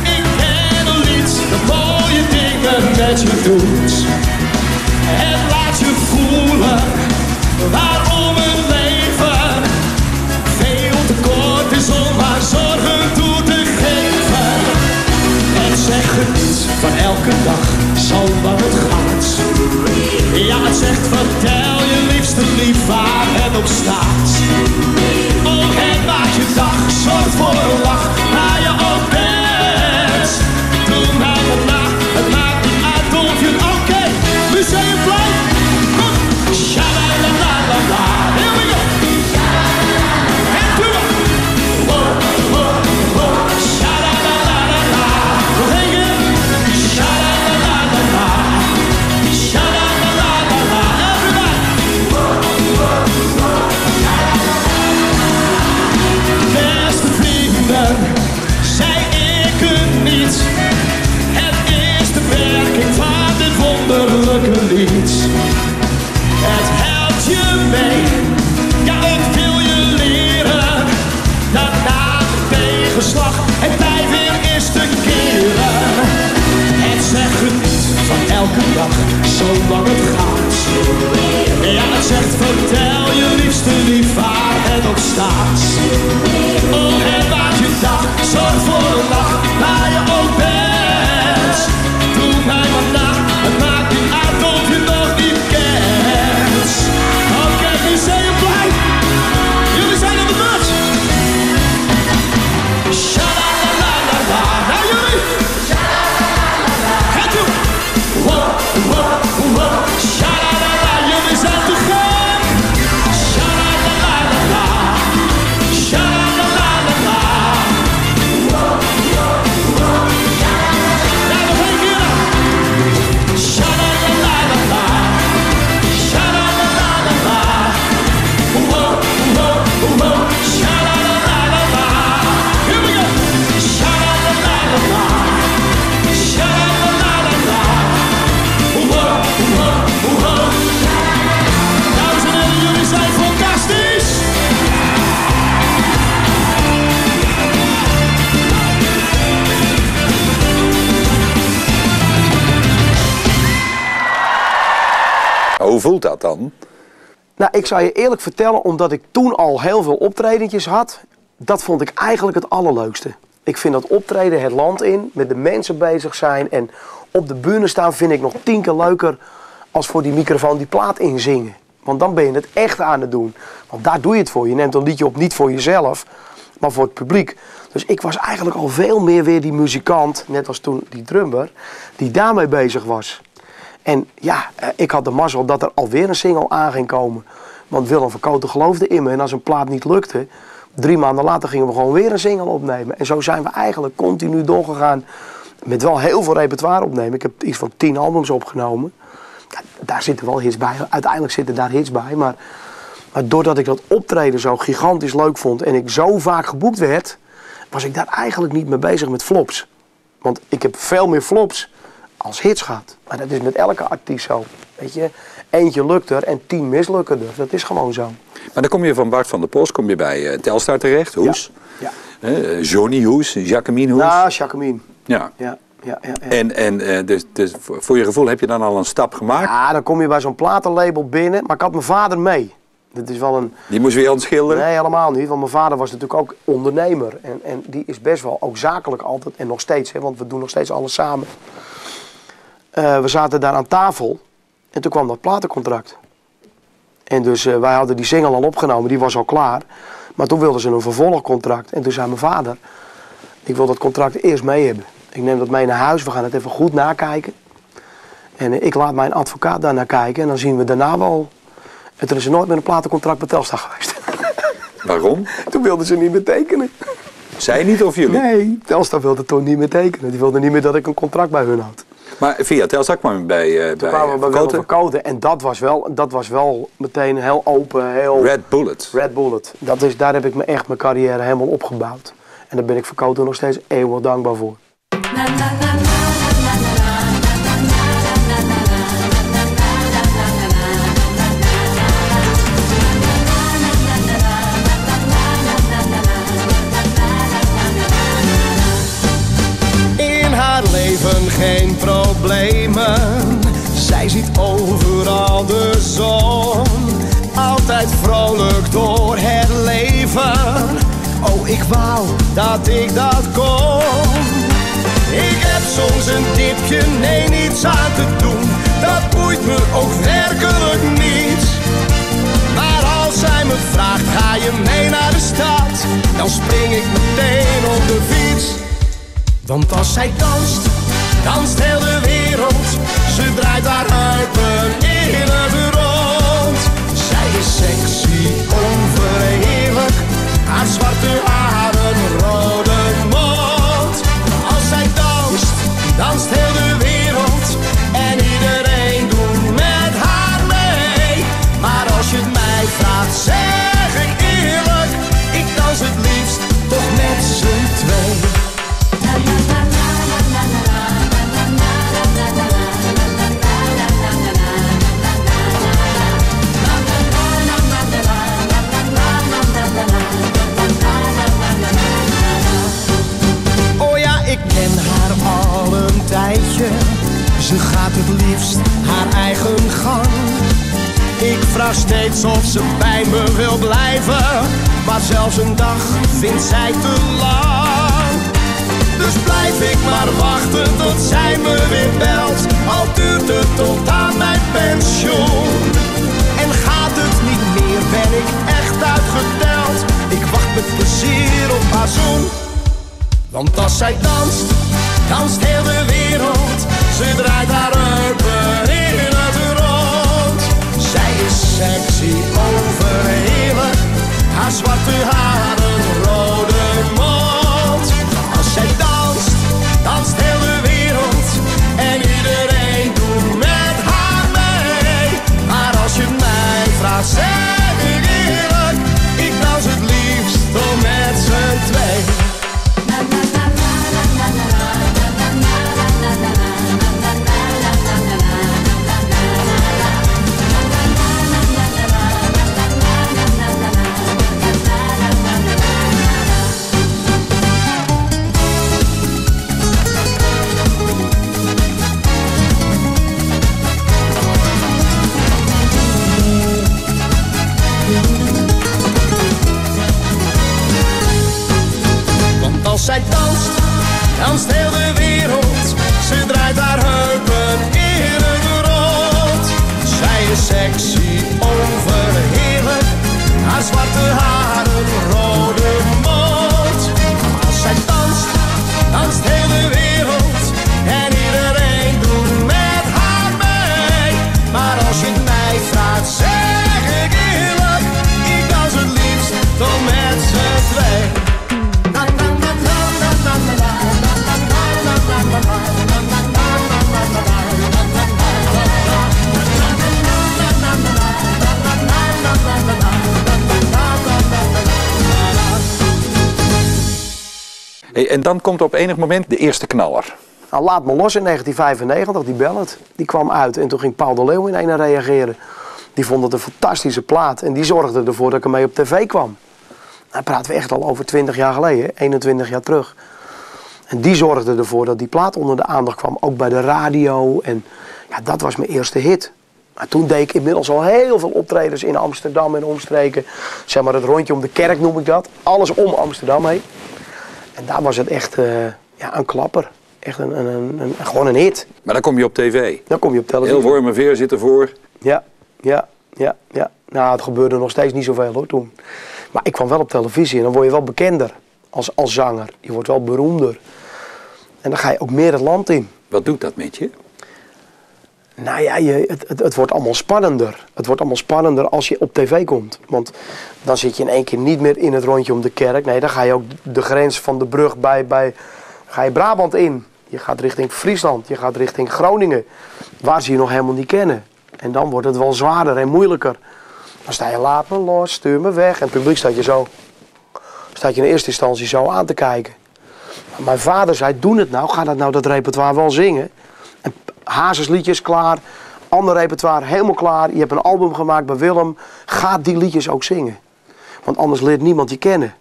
Ik ken een lied dat mooie dingen met je doet. En laat je voelen waarom een leven veel te kort is om maar zorgen toe te geven. En zeg geniet van elke dag, zolang het gaat. Ja, het zegt vertel je liefste lief waar het op staat. Oh, en maak je dag, zorg voor een lach, waar je ook bent. Doe mij wat na, het maakt niet uit of je oké. Museumplein, kom! Sha-la-la-la-la-la, here we go! En doe het! Sha-la-la-la-la-la, nog één keer! Sha-la-la-la-la-la, sha-la-la-la-la-la, everybody! Beste vrienden, zei ik het niet. Het is de werking van dit wonderlijke lied. Het helpt je mee, ja het wil je leren. Daarna de tegenslag, het bij weer is te keren. Het zegt geniet van elke dag, zolang het gaat. Ja, het zegt vertel je liefste lief waar het op staat. Oh, en maak je dag, zorg voor een lach, waar je ook bent. Doe mij wat na, het maakt niet uit of je nog niet kent. Oké, Museumplein, jullie zijn op de beurt. Sha-la-la-la-la-la, nou jullie. En toe. Wow, wow, wow, sha-la-la-la, jullie zijn te gek. Sha-la-la-la-la-la, sha-la-la-la-la-la. Wow, wow, wow, sha-la-la-la-la. Nou, nog één keer dan. Sha-la-la-la-la-la, sha-la-la-la-la-la. Wow, wow, wow, sha-la-la-la-la-la. Here we go. Sha-la-la-la-la-la, sha-la-la-la-la-la. Wow, wow, wow. Dames en heren, jullie zijn fantastisch. Hoe voelt dat dan? Nou, ik zou je eerlijk vertellen, omdat ik toen al heel veel optredentjes had, dat vond ik eigenlijk het allerleukste. Ik vind dat optreden het land in, met de mensen bezig zijn en op de bühne staan vind ik nog 10 keer leuker als voor die microfoon die plaat inzingen. Want dan ben je het echt aan het doen. Want daar doe je het voor. Je neemt een liedje op niet voor jezelf, maar voor het publiek. Dus ik was eigenlijk al veel meer weer die muzikant, net als toen die drummer, die daarmee bezig was. En ja, ik had de mazzel dat er alweer een single aan ging komen. Want Willem van Kooten geloofde in me. En als een plaat niet lukte, 3 maanden later gingen we gewoon weer een single opnemen. En zo zijn we eigenlijk continu doorgegaan met wel heel veel repertoire opnemen. Ik heb iets van 10 albums opgenomen. Ja, daar zitten wel hits bij. Uiteindelijk zitten daar hits bij. Maar doordat ik dat optreden zo gigantisch leuk vond en ik zo vaak geboekt werd, was ik daar eigenlijk niet mee bezig met flops. Want ik heb veel meer flops als hits gehad. Maar dat is met elke artiest zo. Weet je, eentje lukt er en 10 mislukken er. Dat is gewoon zo. Maar dan kom je van Bart van der Post, kom je bij Telstar terecht, Hoes. Ja. Johnny Hoes, Jacquemin Hoes. Nou, Jacquemin. Ja. Ja. Dus voor je gevoel heb je dan al een stap gemaakt? Ja, dan kom je bij zo'n platenlabel binnen. Maar ik had mijn vader mee. Dat is wel een... Die moest weer ontschilderen? Nee, helemaal niet. Want mijn vader was natuurlijk ook ondernemer. En die is best wel ook zakelijk altijd. En nog steeds, hè, want we doen nog steeds alles samen. We zaten daar aan tafel. En toen kwam dat platencontract. En dus wij hadden die single al opgenomen. Die was al klaar. Maar toen wilden ze een vervolgcontract. En toen zei mijn vader, ik wil dat contract eerst mee hebben. Ik neem dat mee naar huis. We gaan het even goed nakijken. En ik laat mijn advocaat daar naar kijken. En dan zien we daarna wel. En toen is er nooit meer een platencontract bij Telstar geweest. Waarom? Toen wilden ze niet meer tekenen. Zij niet of jullie? Nee, Telstar wilde toen niet meer tekenen. Die wilde niet meer dat ik een contract bij hun had. Maar via Telstar kwam je bij Toen kwamen we bij Willem Verkoten. En dat was wel meteen heel open. Heel Red Bullet. Red Bullet. Daar heb ik me echt mijn carrière helemaal opgebouwd. En daar ben ik Verkoten nog steeds eeuwig dankbaar voor. Leven geen problemen, zij ziet overal de zon. Altijd vrolijk door het leven, oh ik wou dat ik dat kon. Ik heb soms een dipje, nee niets aan te doen, dat boeit me ook werkelijk niet. Maar als zij me vraagt, ga je mee naar de stad, dan spring ik meteen op de fiets. Want als zij danst, danst heel de wereld. Ze draait haar heupen in het rond. Zij is sexy, onverheerlijk. Haar zwarte haren, rode mond. Als zij danst, danst heel de wereld. En iedereen doet met haar mee. Maar als je het mij vraagt, zeg ik eerlijk, ik dans het liefst toch met z'n twee. Oh ja, ik ken haar al een tijdje. Ze gaat het liefst haar eigen gang. Ik vraag steeds of ze bij me wil blijven, maar zelfs een dag vindt zij te lang. Dus blijf ik maar wachten tot zij me weer belt. Al duurt het tot aan mijn pensioen. En gaat het niet meer, ben ik echt uitgeteld. Ik wacht met plezier op haar zoen. Want als zij danst, danst heel de wereld. Ze draait haar heupen in het rond. Zij is sexy, overheerlijk. Haar zwarte haren, rode mond. Als zij danst, danst heel de wereld. En iedereen doet met haar mee. Maar als je mij vraagt, zeg ik eerlijk, ik dans het liefst toch met z'n twee. Als zij danst, danst heel de wereld. Ze draait haar heupen in het rond. Zij is sexy, overheerlijk. Haar zwarte haren, rode mond. Als zij danst, danst heel de wereld. En iedereen doet met haar mee. Maar als je het mij vraagt, zeg ik eerlijk, ik dans het liefst toch met z'n twee. Hey, en dan komt op enig moment de eerste knaller. Nou, Laat me los in 1995, die ballad. Die kwam uit en toen ging Paul de Leeuw in een reageren. Die vond het een fantastische plaat en die zorgde ervoor dat ik ermee op tv kwam. Nou, praten we echt al over 20 jaar geleden, 21 jaar terug. En die zorgde ervoor dat die plaat onder de aandacht kwam, ook bij de radio. En ja, dat was mijn eerste hit. Maar toen deed ik inmiddels al heel veel optredens in Amsterdam en omstreken. Zeg maar het rondje om de kerk noem ik dat. Alles om Amsterdam heen. En daar was het echt een klapper. Echt gewoon een hit. Maar dan kom je op tv. Dan kom je op televisie. Heel Wormerveer zit ervoor. Ja. Nou, het gebeurde nog steeds niet zoveel hoor toen. Maar ik kwam wel op televisie en dan word je wel bekender als zanger. Je wordt wel beroemder. En dan ga je ook meer het land in. Wat doet dat met je? Nou ja, het wordt allemaal spannender. Het wordt allemaal spannender als je op tv komt. Want dan zit je in één keer niet meer in het rondje om de kerk. Nee, dan ga je ook de grens van de brug ga je Brabant in. Je gaat richting Friesland, je gaat richting Groningen. Waar ze je nog helemaal niet kennen. En dan wordt het wel zwaarder en moeilijker. Dan sta je, laat me los, stuur me weg. En het publiek staat je in eerste instantie zo aan te kijken. Maar mijn vader zei, doe het nou, ga dat repertoire wel zingen. En Hazes liedjes klaar, ander repertoire helemaal klaar. Je hebt een album gemaakt bij Willem, ga die liedjes ook zingen. Want anders leert niemand je kennen.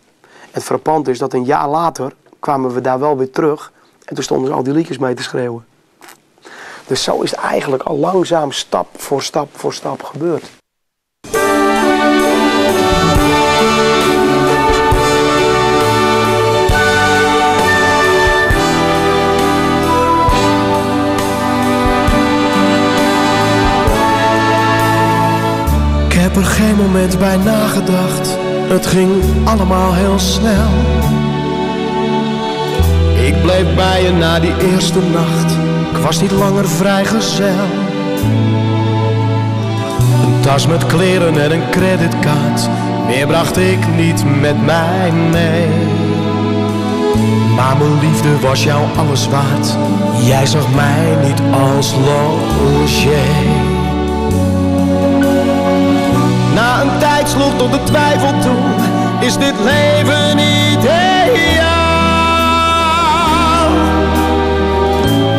Het frappant is dat een jaar later kwamen we daar wel weer terug. En toen stonden ze al die liedjes mee te schreeuwen. Dus zo is het eigenlijk al langzaam stap voor stap gebeurd. Ik heb er geen moment bij nagedacht, het ging allemaal heel snel. Ik bleef bij je na die eerste nacht, ik was niet langer vrijgezel. Een tas met kleren en een creditcard, meer bracht ik niet met mij mee. Maar mijn liefde was jou alles waard, jij zag mij niet als logé. Na een tijd sloeg tot de twijfel toe, is dit leven ideaal?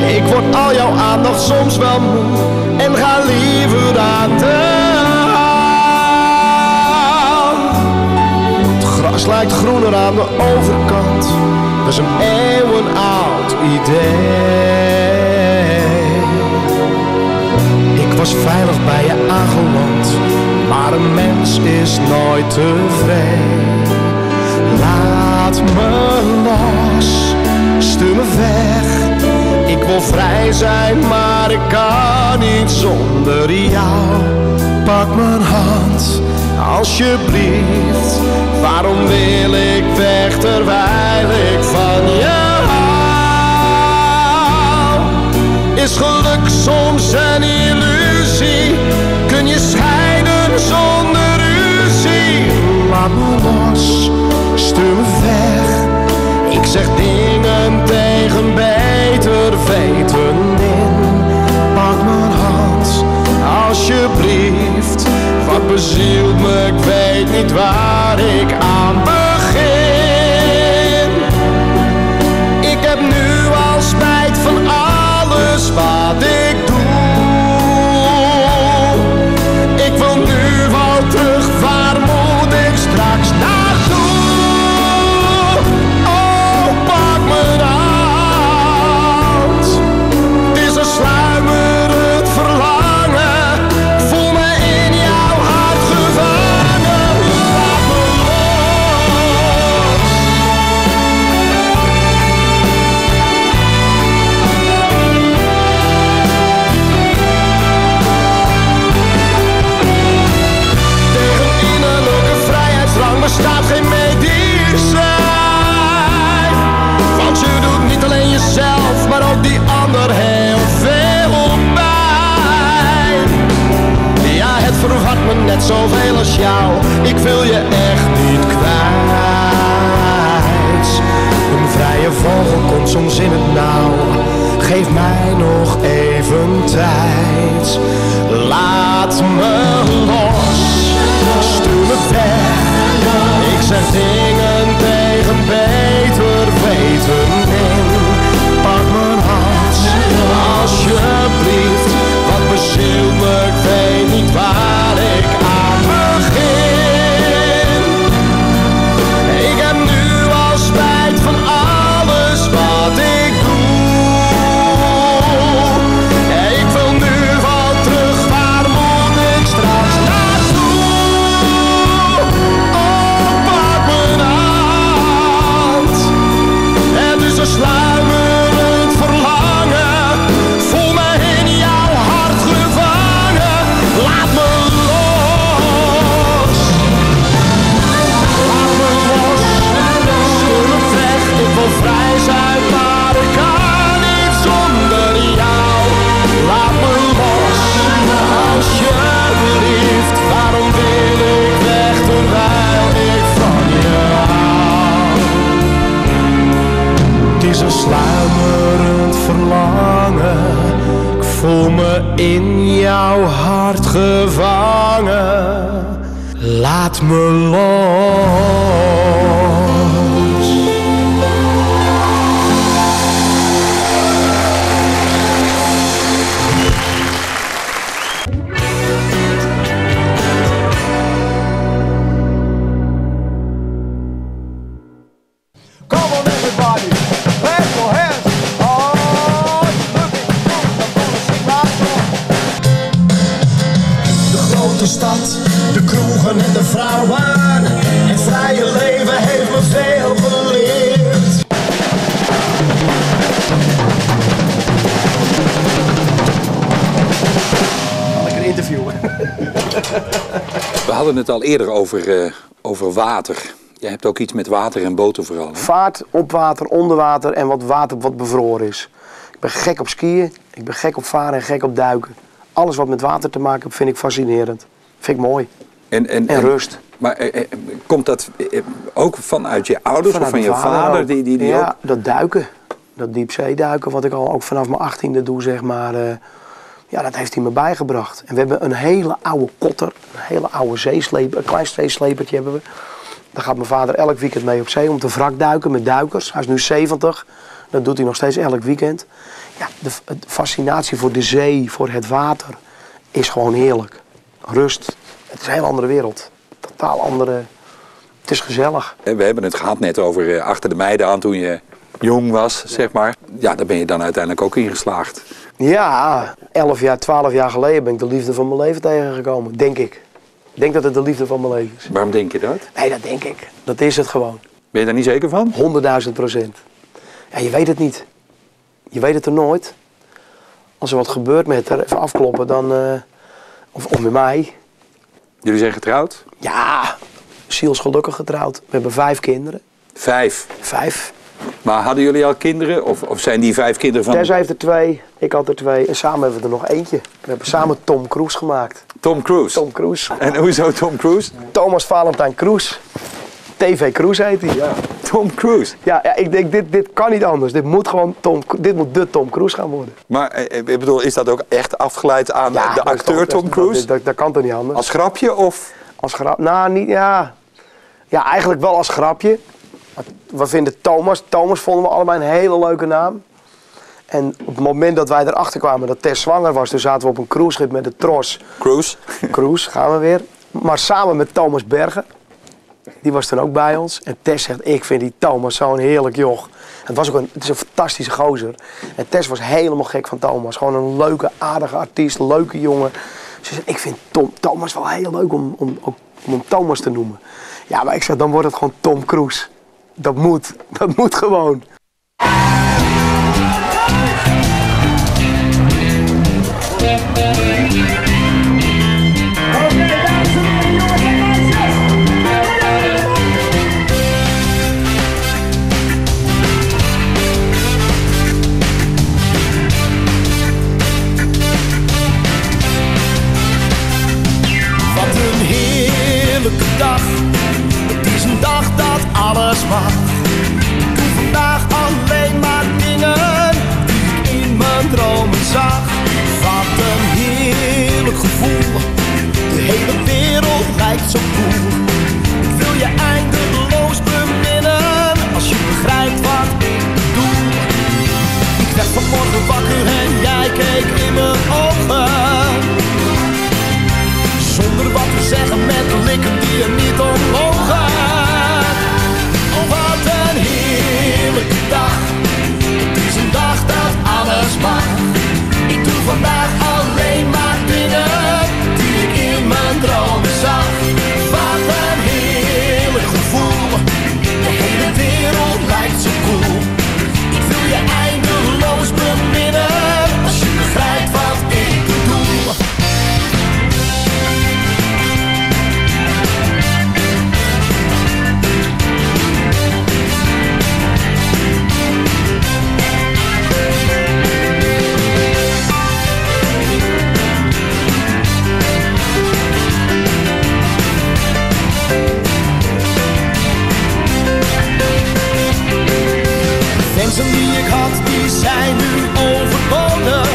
Ik word al jouw aandacht soms wel moe en ga liever aan de haal. Het gras lijkt groener aan de overkant, dat is een eeuwenoud idee. Ik was veilig bij je aangeland, maar een mens is nooit tevreden. Laat me los, stuur me weg. Ik wil vrij zijn, maar ik kan niet zonder jou. Pak mijn hand, alsjeblieft. Waarom wil ik weg terwijl ik van je hou? Is geluk soms een illusie? Kun je scheiden zonder ruzie? Laat me los, stuur me weg. Ik zeg dingen tegen beter weten in. Pak mijn hand, alsjeblieft. Wat bezielt me, ik weet niet waar ik aan begin. Ik heb nu al spijt van alles wat ik doe. Ik wil nu wel terug, waar moet ik straks naartoe? Oh, pak mijn hand. Het is een sluimerend verlangen. Voel me in jouw hart gevangen. Laat me los. Tegen innerlijke vrijheidsdrang bestaat geen medicijn. Want je doet niet alleen jezelf, maar ook die ander heel veel pijn. Ja, het verwart me net zoveel als jou. Ik wil je echt niet kwijt. Een vrije vogel komt soms in het nauw. Geef mij nog even tijd. Laat me los, stuur me weg. Ik zeg dingen tegen beter weten in. Pak mijn hand, alsjeblieft. Wat bezielt me, ik weet niet waar ik aan begin. Ik heb nu al spijt van alles wat ik doe. Ik wil nu wel terug, waar moet ik sluimerend verlangen. Ik voel me in jouw hart gevangen. Laat me los. De stad, de kroegen en de vrouwen. Het vrije leven heeft me veel geleerd. Lekker interview. We hadden het al eerder over water. Jij hebt ook iets met water en boten vooral. Hè? Vaart, op water, onder water en wat water wat bevroren is. Ik ben gek op skiën, ik ben gek op varen en gek op duiken. Alles wat met water te maken heeft vind ik fascinerend. Vind ik mooi. En rust. Maar komt dat ook vanuit je ouders of van je vader? Die ja, ook... dat duiken. Dat diepzeeduiken wat ik al ook vanaf mijn 18e doe, zeg maar. Ja, dat heeft hij me bijgebracht. En we hebben een hele oude kotter, een hele oude zeesleper, een klein zeeslepertje hebben we. Daar gaat mijn vader elk weekend mee op zee om te wrakduiken met duikers. Hij is nu 70. Dat doet hij nog steeds elk weekend. Ja, de fascinatie voor de zee, voor het water, is gewoon heerlijk. Rust. Het is een heel andere wereld. Totaal andere. Het is gezellig. We hebben het gehad net over achter de meiden aan toen je jong was, zeg maar. Ja, daar ben je dan uiteindelijk ook in geslaagd. Ja, 11 jaar, 12 jaar geleden ben ik de liefde van mijn leven tegengekomen. Denk ik. Ik denk dat het de liefde van mijn leven is. Waarom denk je dat? Nee, dat denk ik. Dat is het gewoon. Ben je daar niet zeker van? 100.000%. Ja, je weet het niet. Je weet het er nooit. Als er wat gebeurt met haar, even afkloppen, dan... Of met mij. Jullie zijn getrouwd? Ja, zielsgelukkig getrouwd. We hebben 5 kinderen. 5? 5. Maar hadden jullie al kinderen? Of zijn die 5 kinderen van... Tess heeft er 2, ik had er 2. En samen hebben we er nog eentje. We hebben samen Tom Cruise gemaakt. Tom Cruise? Tom Cruise. En hoezo Tom Cruise? Thomas Valentijn Cruise. TV Cruise heet hij. Ja. Tom Cruise? Ja, ik denk, dit kan niet anders. Dit moet de Tom Cruise gaan worden. Maar ik bedoel, is dat ook echt afgeleid aan de acteur Tom Cruise? Dat kan toch niet anders? Als grapje of? Als grapje? Nou, niet, ja. Ja, eigenlijk wel als grapje. We vinden Thomas vonden we allebei een hele leuke naam. En op het moment dat wij erachter kwamen dat Tess zwanger was, toen zaten we op een cruiseschip met de Tros. Cruise, gaan we weer. Maar samen met Thomas Bergen. Die was toen ook bij ons. En Tess zegt, ik vind die Thomas zo'n heerlijk joch. Het is een fantastische gozer. En Tess was helemaal gek van Thomas. Gewoon een leuke, aardige artiest, leuke jongen. Ze zegt, ik vind Thomas wel heel leuk om Thomas te noemen. Ja, maar ik zeg, dan wordt het gewoon Tom Cruise. Dat moet gewoon. Alles mag. Ik doe vandaag alleen maar dingen die ik in mijn dromen zag. Wat een heerlijk gevoel. De hele wereld lijkt zo cool. Ik wil je eindeloos beminnen. Als je begrijpt wat ik bedoel. Ik werd vanmorgen wakker en jij keek in mijn ogen. Zonder wat te zeggen met blikken die je niet omlogen. Dag. Het is een dag dat alles mag. Ik doe vandaag alleen maar dingen die ik in mijn dromen zag. Wat een Kansen die ik had, die zijn nu overbodig.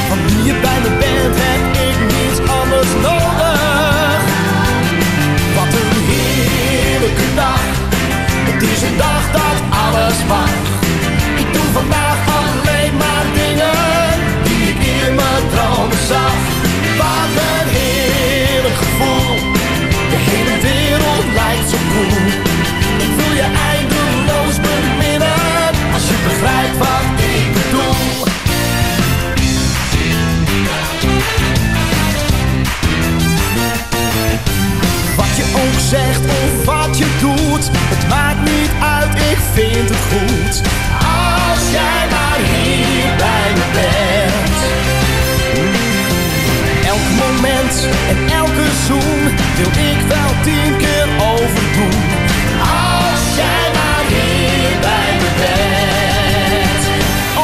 Van nu je bij me bent, heb ik niets anders nodig. Wat een heerlijke dag. Het is een dag dat alles mag. Ik doe vandaag alleen maar dingen die ik in mijn dromen zag. Wat een heerlijk gevoel. De hele wereld lijkt zo cool. Ik wil je eindeloos beminnen, als je begrijpt wat ik bedoel. Wat je ook zegt of wat je doet, het maakt niet uit, ik vind het goed. Als jij maar hier bij me bent. Elk moment en elke zoen wil ik wel 10 keer overdoen. Als jij maar hier bij me bent.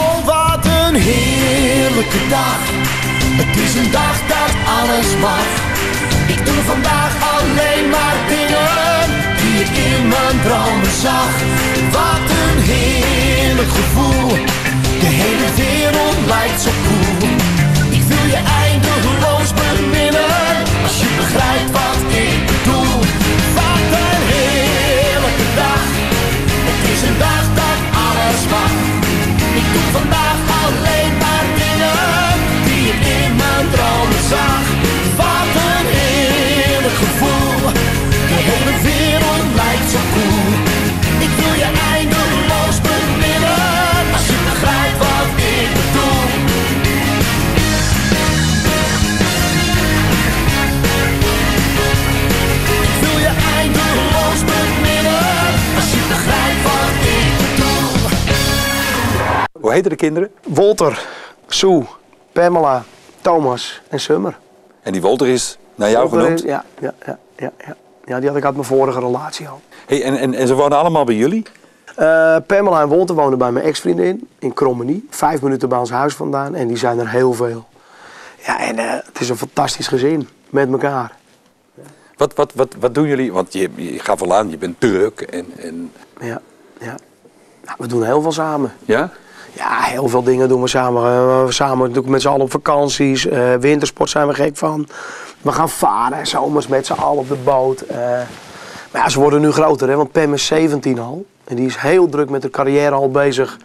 Oh, wat een heerlijke dag. Het is een dag dat alles mag. Ik doe vandaag alleen maar dingen die ik in mijn dromen zag. Wat een heerlijk gevoel. De hele wereld lijkt zo cool. Ik wil je eindeloos beminnen, als je begrijpt wat ik bedoel. Wat een heerlijke dag. Het is een dag dat alles mag. Ik doe vandaag alleen maar dingen die ik in mijn dromen zag. Wat een heerlijk gevoel. De hele wereld lijkt zo cool. Ik wil je eindeloos beminnen, als je begrijpt wat ik bedoel. Ik wil je eindeloos beminnen, als je begrijpt wat ik bedoel. Hoe heten de kinderen? Walter, Sue, Pamela, Thomas en Summer. En die Walter is naar jou genoemd? Ja, die had ik uit mijn vorige relatie al. Hey, en ze wonen allemaal bij jullie? Pamela en Walter wonen bij mijn ex-vriendin in Krommenie. 5 minuten bij ons huis vandaan en die zijn er heel veel. Ja, en het is een fantastisch gezin met elkaar. Wat doen jullie? Want je gaf al aan, je bent druk en... Ja. Nou, we doen heel veel samen. Ja? Ja, heel veel dingen doen we samen. Samen doen we met z'n allen op vakanties. Wintersport zijn we gek van. We gaan varen, zomers met z'n allen op de boot. Maar ja, ze worden nu groter, hè, want Pam is 17 al. En die is heel druk met haar carrière al bezig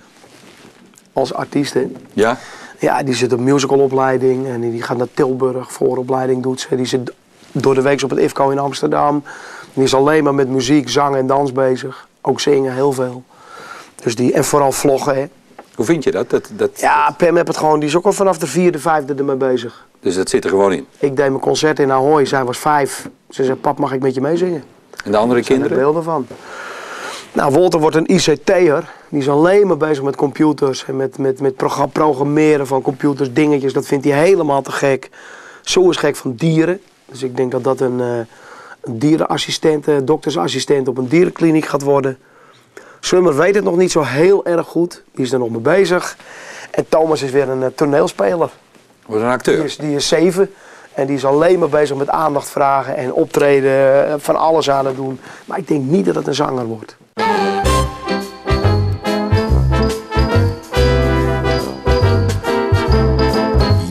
als artiest. Hè. Ja? Ja, die zit op musicalopleiding en die gaat naar Tilburg, vooropleiding doet ze. Die zit door de week op het IFCO in Amsterdam. Die is alleen maar met muziek, zang en dans bezig. Ook zingen, heel veel. Dus en vooral vloggen, hè. Hoe vind je dat? Ja, Pam heeft het gewoon, die is ook al vanaf de 4e, 5e ermee bezig. Dus dat zit er gewoon in? Ik deed mijn concert in Ahoy, zij was 5. Ze zei, pap, mag ik met je meezingen? En de andere kinderen? Daar zijn er beelden van. Nou, Walter wordt een ICT'er. Die is alleen maar bezig met computers en met programmeren van computers, dingetjes. Dat vindt hij helemaal te gek. Zo is gek van dieren. Dus ik denk dat dat een dierenassistent, doktersassistent op een dierenkliniek gaat worden. Summer weet het nog niet zo heel erg goed. Die is er nog mee bezig. En Thomas is weer een toneelspeler. Wordt een acteur? Die is 7. En die is alleen maar bezig met aandacht vragen en optreden. Van alles aan het doen. Maar ik denk niet dat het een zanger wordt.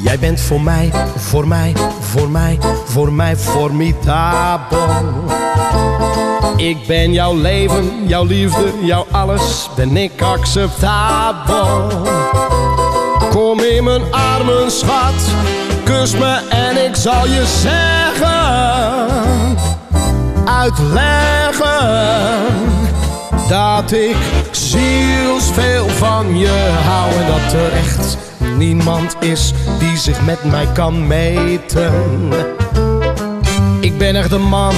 Jij bent voor mij formidabel. Ik ben jouw leven, jouw liefde, jouw alles, ben ik acceptabel. Kom in mijn armen, schat, kus me en ik zal je zeggen, uitleggen, dat ik zielsveel van je hou en dat er echt niemand is die zich met mij kan meten. Ik ben echt de man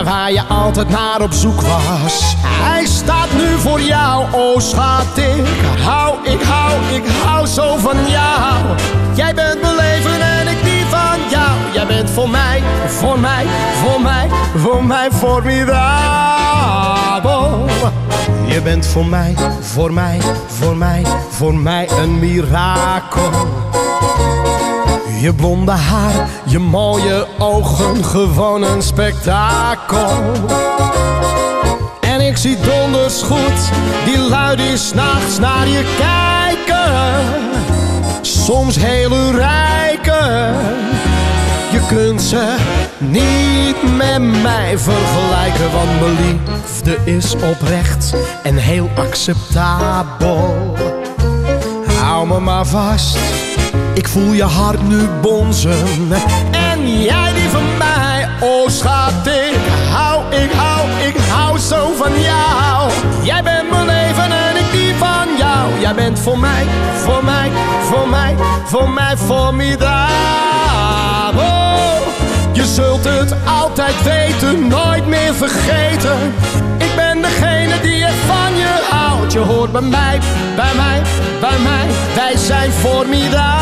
waar je altijd naar op zoek was. Hij staat nu voor jou, oh schat, ik hou zo van jou. Jij bent mijn leven en ik die van jou. Jij bent voor mij formidabel. Je bent voor mij een mirakel. Je blonde haar, je mooie ogen, gewoon een spektakel. En ik zie donders goed die lui die 's nachts naar je kijken. Soms hele rijken. Je kunt ze niet met mij vergelijken, want mijn liefde is oprecht en heel acceptabel. Hou me maar vast, ik voel je hart nu bonzen. En jij die van mij, oh schat, ik hou zo van jou. Jij bent mijn leven en ik die van jou. Jij bent voor mij formidabel. Je zult het altijd weten, nooit meer vergeten. Ik ben degene die er van je houdt. Je hoort bij mij, wij zijn formidabel.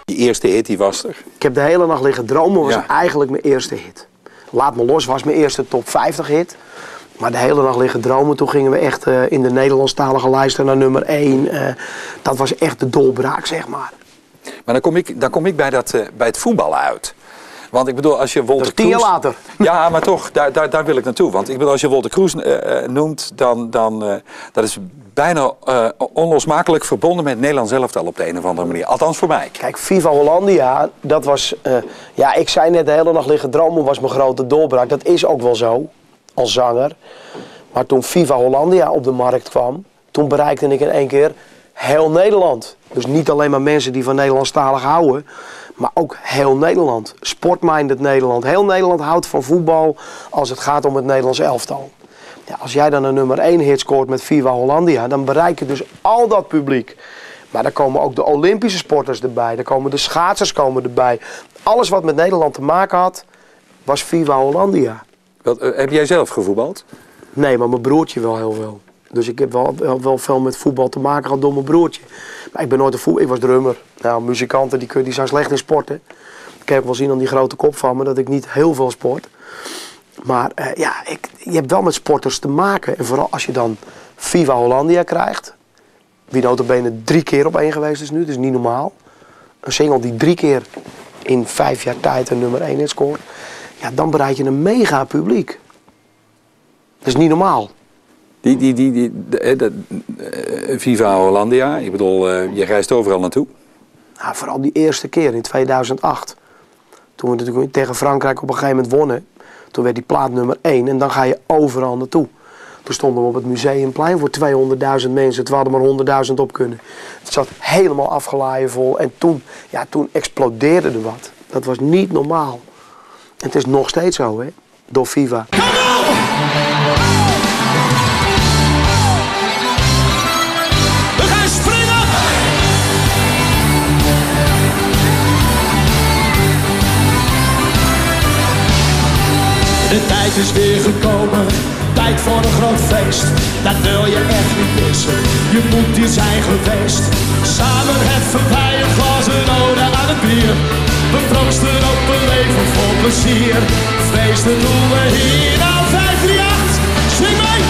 Die eerste hit, die was er. Ik heb de hele nacht liggen dromen, was eigenlijk mijn eerste hit. Laat me los was mijn eerste top 50 hit. Maar de hele nacht liggen dromen, toen gingen we echt in de Nederlandstalige lijsten naar nummer 1. Dat was echt de doorbraak, zeg maar. Maar dan kom ik bij het voetballen uit. Want ik bedoel, als je Wolter Kroes... 10 jaar later. Ja, maar toch, daar wil ik naartoe. Want ik bedoel, als je Wolter Kroes noemt, dan dat is bijna onlosmakelijk verbonden met het Nederlands elftal op de een of andere manier. Althans voor mij. Kijk, Viva Hollandia, dat was... ik zei net, de hele nacht liggen dromen was mijn grote doorbraak. Dat is ook wel zo, als zanger. Maar toen Viva Hollandia op de markt kwam, toen bereikte ik in één keer heel Nederland. Dus niet alleen maar mensen die van Nederlandstalig houden, maar ook heel Nederland. Sportminded Nederland. Heel Nederland houdt van voetbal als het gaat om het Nederlands elftal. Ja, als jij dan een nummer 1 hit scoort met Viva Hollandia, dan bereik je dus al dat publiek. Maar dan komen ook de Olympische sporters erbij. Dan komen de schaatsers erbij. Alles wat met Nederland te maken had, was Viva Hollandia. Heb jij zelf gevoetbald? Nee, maar mijn broertje wel heel veel. Dus ik heb wel veel met voetbal te maken gehad door mijn broertje. Maar ik ben nooit ik was drummer. Nou, muzikanten die zijn slecht in sporten. Ik kan ook wel zien aan die grote kop van me dat ik niet heel veel sport. Maar je hebt wel met sporters te maken. En vooral als je dan Viva Hollandia krijgt. Wie notabene 3 keer op 1 geweest is nu, dat is niet normaal. Een single die 3 keer in 5 jaar tijd een nummer 1 hit scoort. Ja, dan bereik je een mega publiek. Dat is niet normaal. Viva Hollandia, ik bedoel, je reist overal naartoe. Nou, vooral die eerste keer in 2008. Toen we natuurlijk tegen Frankrijk op een gegeven moment wonnen. Toen werd die plaat nummer 1 en dan ga je overal naartoe. Toen stonden we op het Museumplein voor 200.000 mensen, terwijl er maar 100.000 op kunnen. Het zat helemaal afgelaaien vol en toen explodeerde er wat. Dat was niet normaal. En het is nog steeds zo, hè, door Viva. De tijd is weer gekomen, tijd voor een groot feest. Dat wil je echt niet missen, je moet hier zijn geweest. Samen heffen wij een glas en ode aan het bier. We proosten op een leven vol plezier. Feesten doen we hier nou 538. Zwing mee,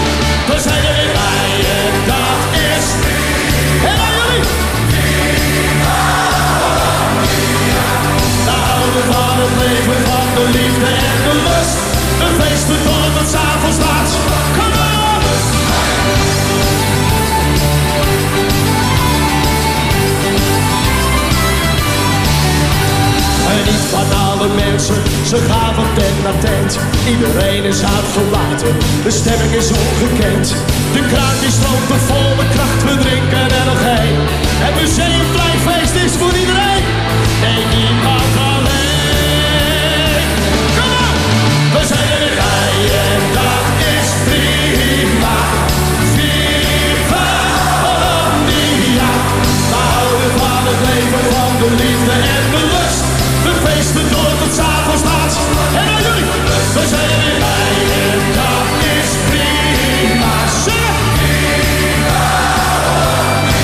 we zijn er weer bij en dat is... En aan jullie! We houden van het leven, van de liefde en de lust. Een feesten tot het 's avonds laat. Kom op! En niet van alle mensen, ze gaan van tent naar tent. Iedereen is uitgelaten, de stemming is ongekend. De kruik die stroomt er vol met kracht, we drinken er nog heen. Het Museumplein is voor iedereen. Nee, niemand alleen. Kom op! We zijn er bij en dat is prima. Viva Hollandia. We houden van het leven, van de liefde en de lust. We feesten door tot 's avonds laat. En aan jullie, we zijn er bij en dat is prima. Zingen! Viva Hollandia.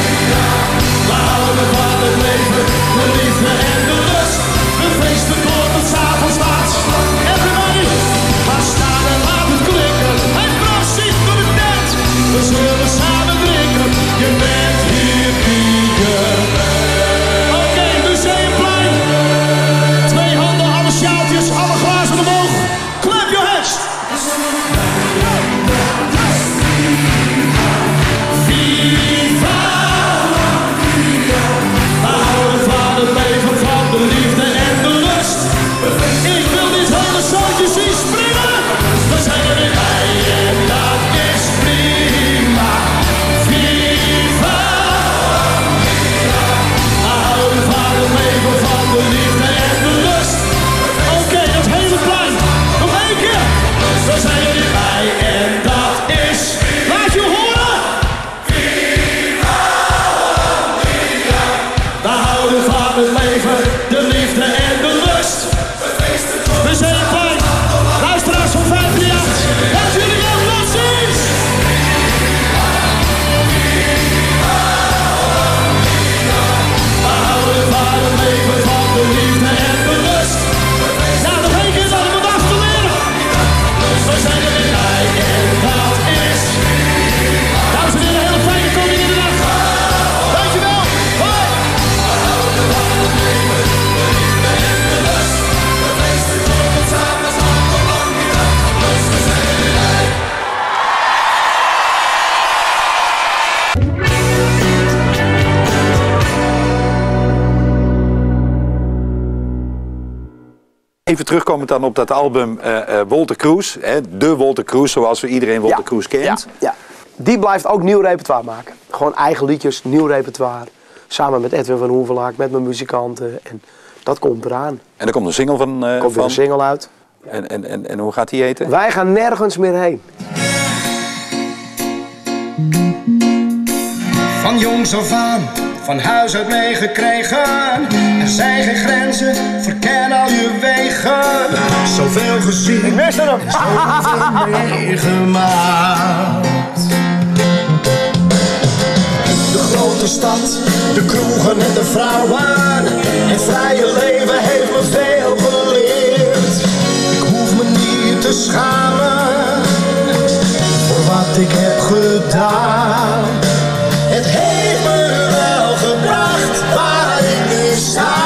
Even terugkomend dan op dat album Wolter Kroes. De Wolter Kroes, zoals we iedereen Wolter Kroes kent. Ja. Die blijft ook nieuw repertoire maken. Gewoon eigen liedjes, nieuw repertoire. Samen met Edwin van Hoevelaak, met mijn muzikanten. En dat komt eraan. En er komt een single van. Komt weer een single uit. En hoe gaat die heten? Wij gaan nergens meer heen. Van jongs af aan, van huis uit meegekregen. Er zijn geen grenzen, verken al je wegen. Zoveel gezien, ik wist hem. Zoveel meegemaakt. De grote stad, de kroegen en de vrouwen. Het vrije leven heeft me veel geleerd. Ik hoef me niet te schamen voor wat ik heb gedaan. Het heeft me wel gebracht waar ik nu sta.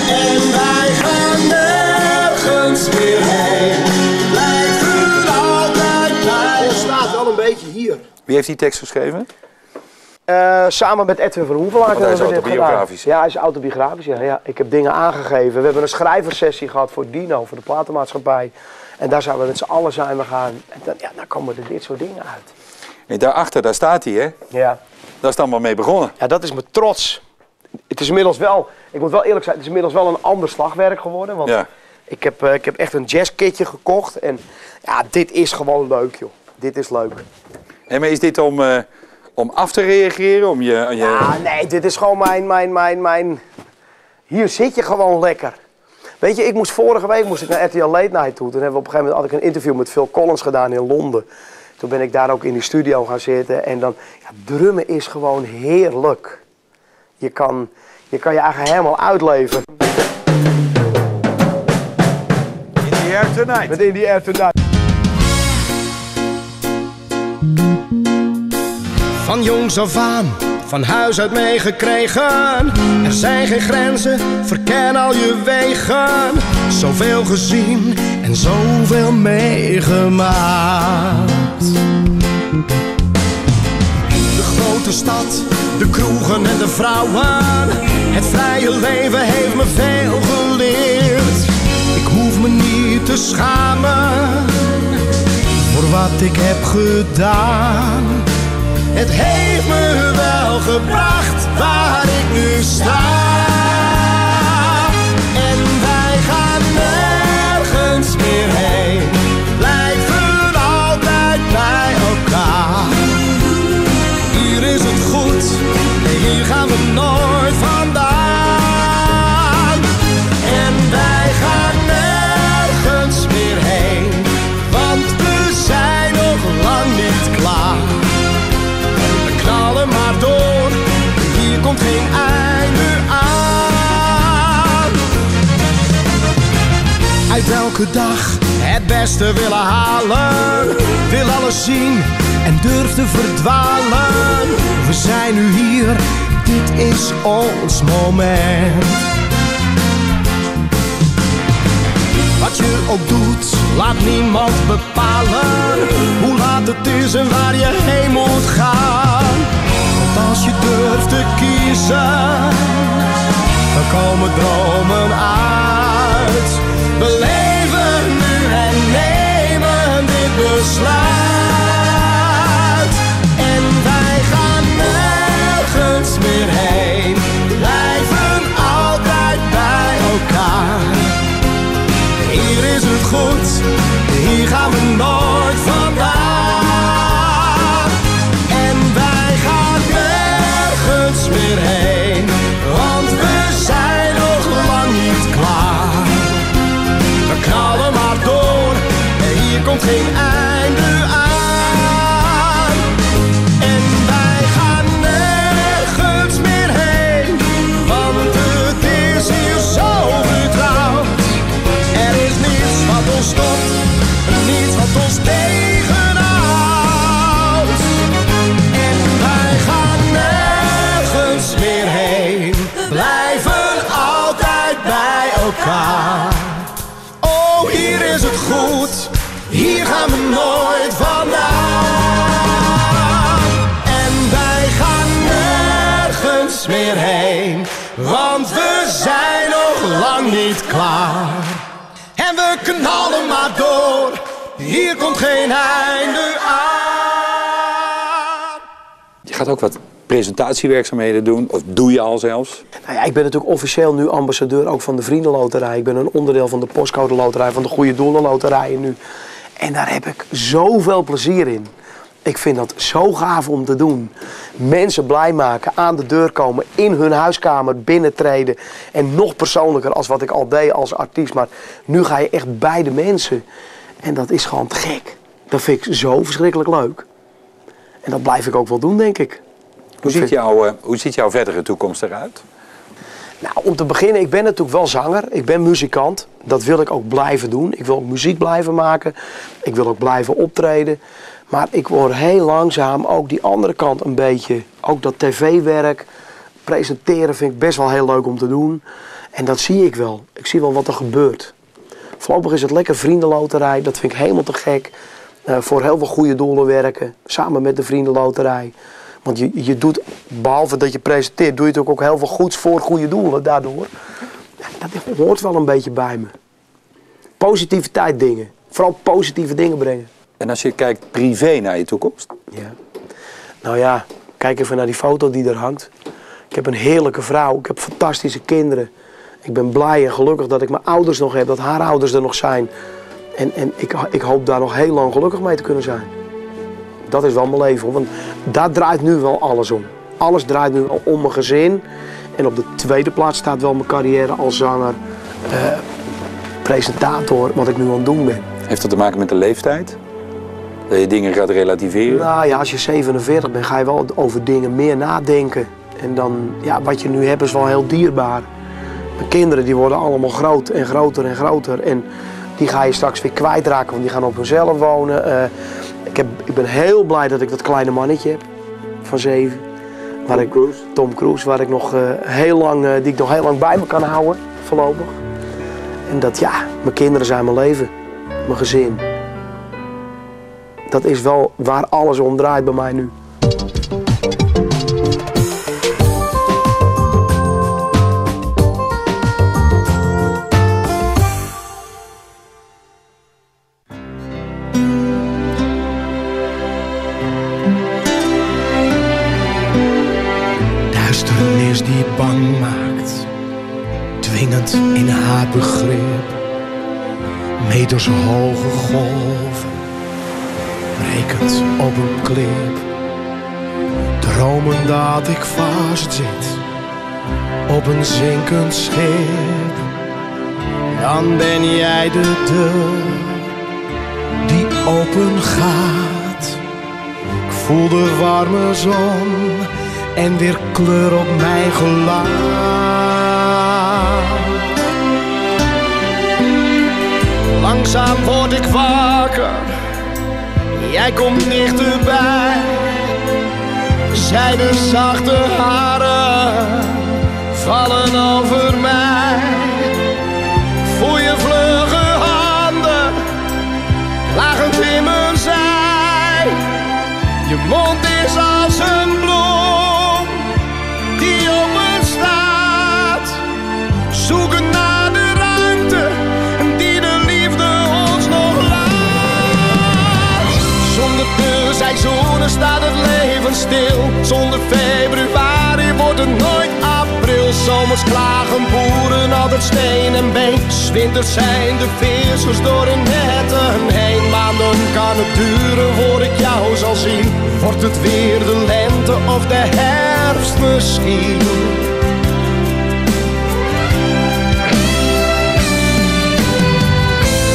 En wij gaan nergens meer heen. Blijven altijd bij. Het staat wel een beetje hier. Wie heeft die tekst geschreven? Samen met Edwin van Hoevelaak. Want hij is autobiografisch. Ja, hij is autobiografisch. Ja. Ik heb dingen aangegeven. We hebben een schrijversessie gehad voor Dino, voor de platenmaatschappij. En daar zijn we met z'n allen zijn we gaan. En dan komen er dit soort dingen uit. En daarachter, daar staat hij, hè? Ja. Daar is het allemaal mee begonnen. Ja, dat is mijn trots. Het is inmiddels wel, ik moet wel eerlijk zijn, het is inmiddels wel een ander slagwerk geworden. Want ik heb echt een jazzkitje gekocht. En ja, dit is gewoon leuk, joh. Dit is leuk. En maar is dit om af te reageren? Om je... Ja, nee, dit is gewoon mijn... Hier zit je gewoon lekker. Weet je, vorige week moest ik naar RTL Late Night toe. Toen had ik een interview met Phil Collins gedaan in Londen. Toen ben ik daar ook in die studio gaan zitten. En dan, drummen is gewoon heerlijk. Je kan je eigen helemaal uitleven. In the air tonight. Met In the Air Tonight. Van jongs af aan, van huis uit meegekregen. Er zijn geen grenzen, verken al je wegen. Zoveel gezien en zoveel meegemaakt. De grote stad, de kroegen en de vrouwen. Het vrije leven heeft me veel geleerd. Ik hoef me niet te schamen voor wat ik heb gedaan. Het heeft me wel gebracht waar ik nu sta. En wij gaan nergens meer heen. Blijven altijd bij elkaar. Hier is het goed, hier gaan we nooit vandaan. En wij gaan nergens meer heen, want we zijn nog lang niet klaar. Knallen maar door, hier komt geen einde aan. Uit elke dag het beste willen halen. Wil alles zien en durf te verdwalen. We zijn nu hier, dit is ons moment. Wat je ook doet, laat niemand bepalen hoe laat het is en waar je heen moet gaan. Want als je durft te kiezen, dan komen dromen uit. We leven nu en nemen dit besluit. En wij gaan nergens meer heen, blijven altijd bij elkaar. Hier is het goed, hier gaan we nooit vandaan. En wij gaan nergens meer heen, want we zijn nog lang niet klaar. We knallen maar door, en hier komt geen einde aan. En wij gaan nergens meer heen, want het is hier zo vertrouwd. Er is niets wat ons stopt, niets wat ons tegenhoudt. En wij gaan nergens meer heen, blijven altijd bij elkaar. Oh, hier is het goed, hier gaan we nooit vandaan. En wij gaan nergens meer heen, want we zijn nog lang niet klaar. En we knallen maar door, hier komt geen einde aan. Je gaat ook wat presentatiewerkzaamheden doen, of doe je al zelfs? Nou ja, ik ben natuurlijk officieel nu ambassadeur ook van de Vriendenloterij. Ik ben een onderdeel van de Postcode Loterij, van de Goede Doelen Loterijen nu. En daar heb ik zoveel plezier in. Ik vind dat zo gaaf om te doen. Mensen blij maken, aan de deur komen, in hun huiskamer binnentreden. En nog persoonlijker als wat ik al deed als artiest. Maar nu ga je echt bij de mensen. En dat is gewoon te gek. Dat vind ik zo verschrikkelijk leuk. En dat blijf ik ook wel doen, denk ik. Hoe ziet jouw verdere toekomst eruit? Nou, om te beginnen, ik ben natuurlijk wel zanger. Ik ben muzikant. Dat wil ik ook blijven doen. Ik wil ook muziek blijven maken. Ik wil ook blijven optreden. Maar ik word heel langzaam ook die andere kant een beetje. Ook dat tv-werk, presenteren vind ik best wel heel leuk om te doen. En dat zie ik wel. Ik zie wel wat er gebeurt. Voorlopig is het lekker Vriendenloterij. Dat vind ik helemaal te gek. Voor heel veel goede doelen werken. Samen met de Vriendenloterij. Want je doet, behalve dat je presenteert, doe je het ook heel veel goeds voor goede doelen daardoor. Ja, dat hoort wel een beetje bij me. Positiviteit dingen. Vooral positieve dingen brengen. En als je kijkt privé naar je toekomst? Ja. Nou ja, kijk even naar die foto die er hangt. Ik heb een heerlijke vrouw. Ik heb fantastische kinderen. Ik ben blij en gelukkig dat ik mijn ouders nog heb. Dat haar ouders er nog zijn. En ik hoop daar nog heel lang gelukkig mee te kunnen zijn. Dat is wel mijn leven, want daar draait nu wel alles om. Alles draait nu al om mijn gezin. En op de tweede plaats staat wel mijn carrière als zanger, presentator, wat ik nu aan het doen ben. Heeft dat te maken met de leeftijd? Dat je dingen gaat relativeren? Nou ja, als je 47 bent, ga je wel over dingen meer nadenken. En dan, ja, wat je nu hebt is wel heel dierbaar. Mijn kinderen die worden allemaal groot en groter en groter. En die ga je straks weer kwijtraken, want die gaan op hunzelf wonen. Ik ben heel blij dat ik dat kleine mannetje heb van 7. Tom Cruise, waar ik nog heel lang bij me kan houden, voorlopig. En dat, ja, mijn kinderen zijn mijn leven, mijn gezin. Dat is wel waar alles om draait bij mij nu. Duisternis die bang maakt, dwingend in haar begrip. Meters hoge golven, brekend op een klip. Dromen dat ik vastzit op een zinkend schip. Dan ben jij de deur die open gaat. Ik voel de warme zon en weer kleur op mijn gelaat. Langzaam word ik wakker, jij komt dichterbij. Zijde zachte haren vallen over mij. Voel je vlugge handen, lagend in mijn zij. Je mond is als een bloem die open staat. Zoeken naar de ruimte die de liefde ons nog laat. Zonder de seizoenen staat het leven stil. Zonder februari wordt het nooit april. Zomers klagen boeren altijd steen en been. 's Winters zijn de vissers door hun netten heen. Maanden kan het duren voor ik jou zal zien. Wordt het weer de lente of de herfst misschien?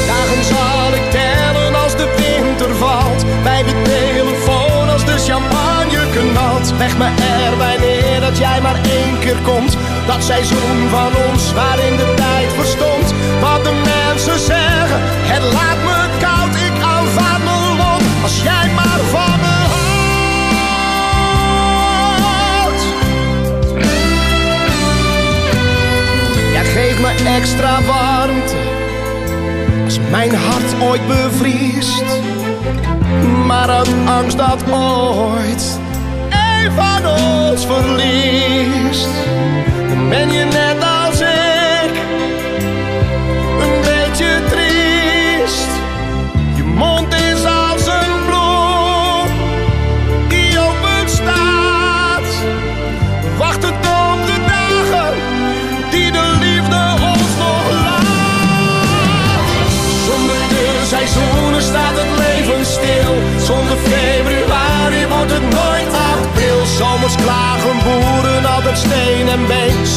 Dagen zal ik tellen als de winter valt. Bij de telefoon als de champagne knalt. Leg me erbij neer dat jij maar 1 keer komt. Dat seizoen van ons waarin de tijd verstond. Wat de mensen zeggen, het laat me koud. Ik aanvaard mijn lot als jij maar van me houdt. Jij geeft me extra warmte als mijn hart ooit bevriest. Maar uit angst dat ooit een van ons verliest, dan ben je net als ik,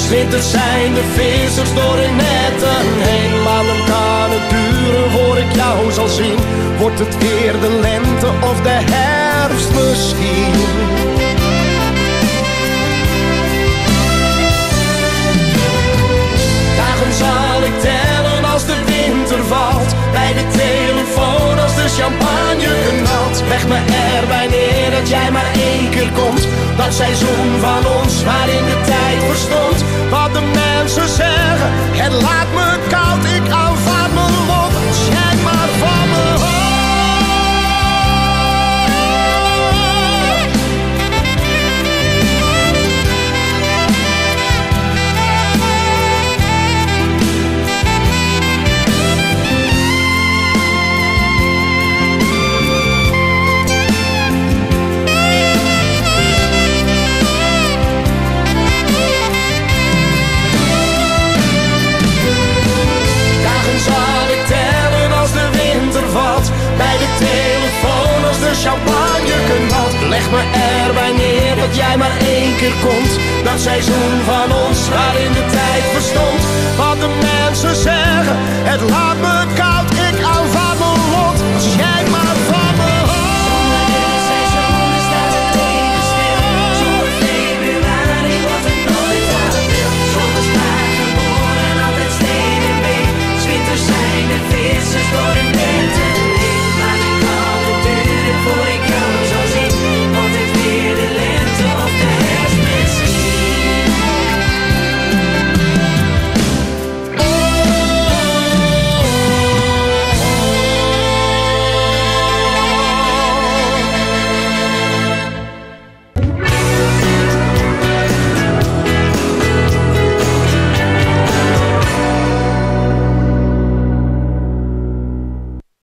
Winters zijn de vissers door hun netten heen. Maanden kan het duren voor ik jou zal zien. Wordt het weer de lente of de herfst misschien? Dagen zal ik tellen als de winter valt. Bij de telefoon als de champagne knalt. Leg me erbij neer dat jij maar één keer komt. Dat seizoen van ons waarin de tijd verstond. Wat de mensen zeggen, het laat me koud. Ik aanvaard mijn lot, schijn maar van me hoofd. Bij de telefoon als de champagne knalt. Leg me erbij neer dat jij maar één keer komt. Dat seizoen van ons waarin de tijd verstond. Wat de mensen zeggen, het laat me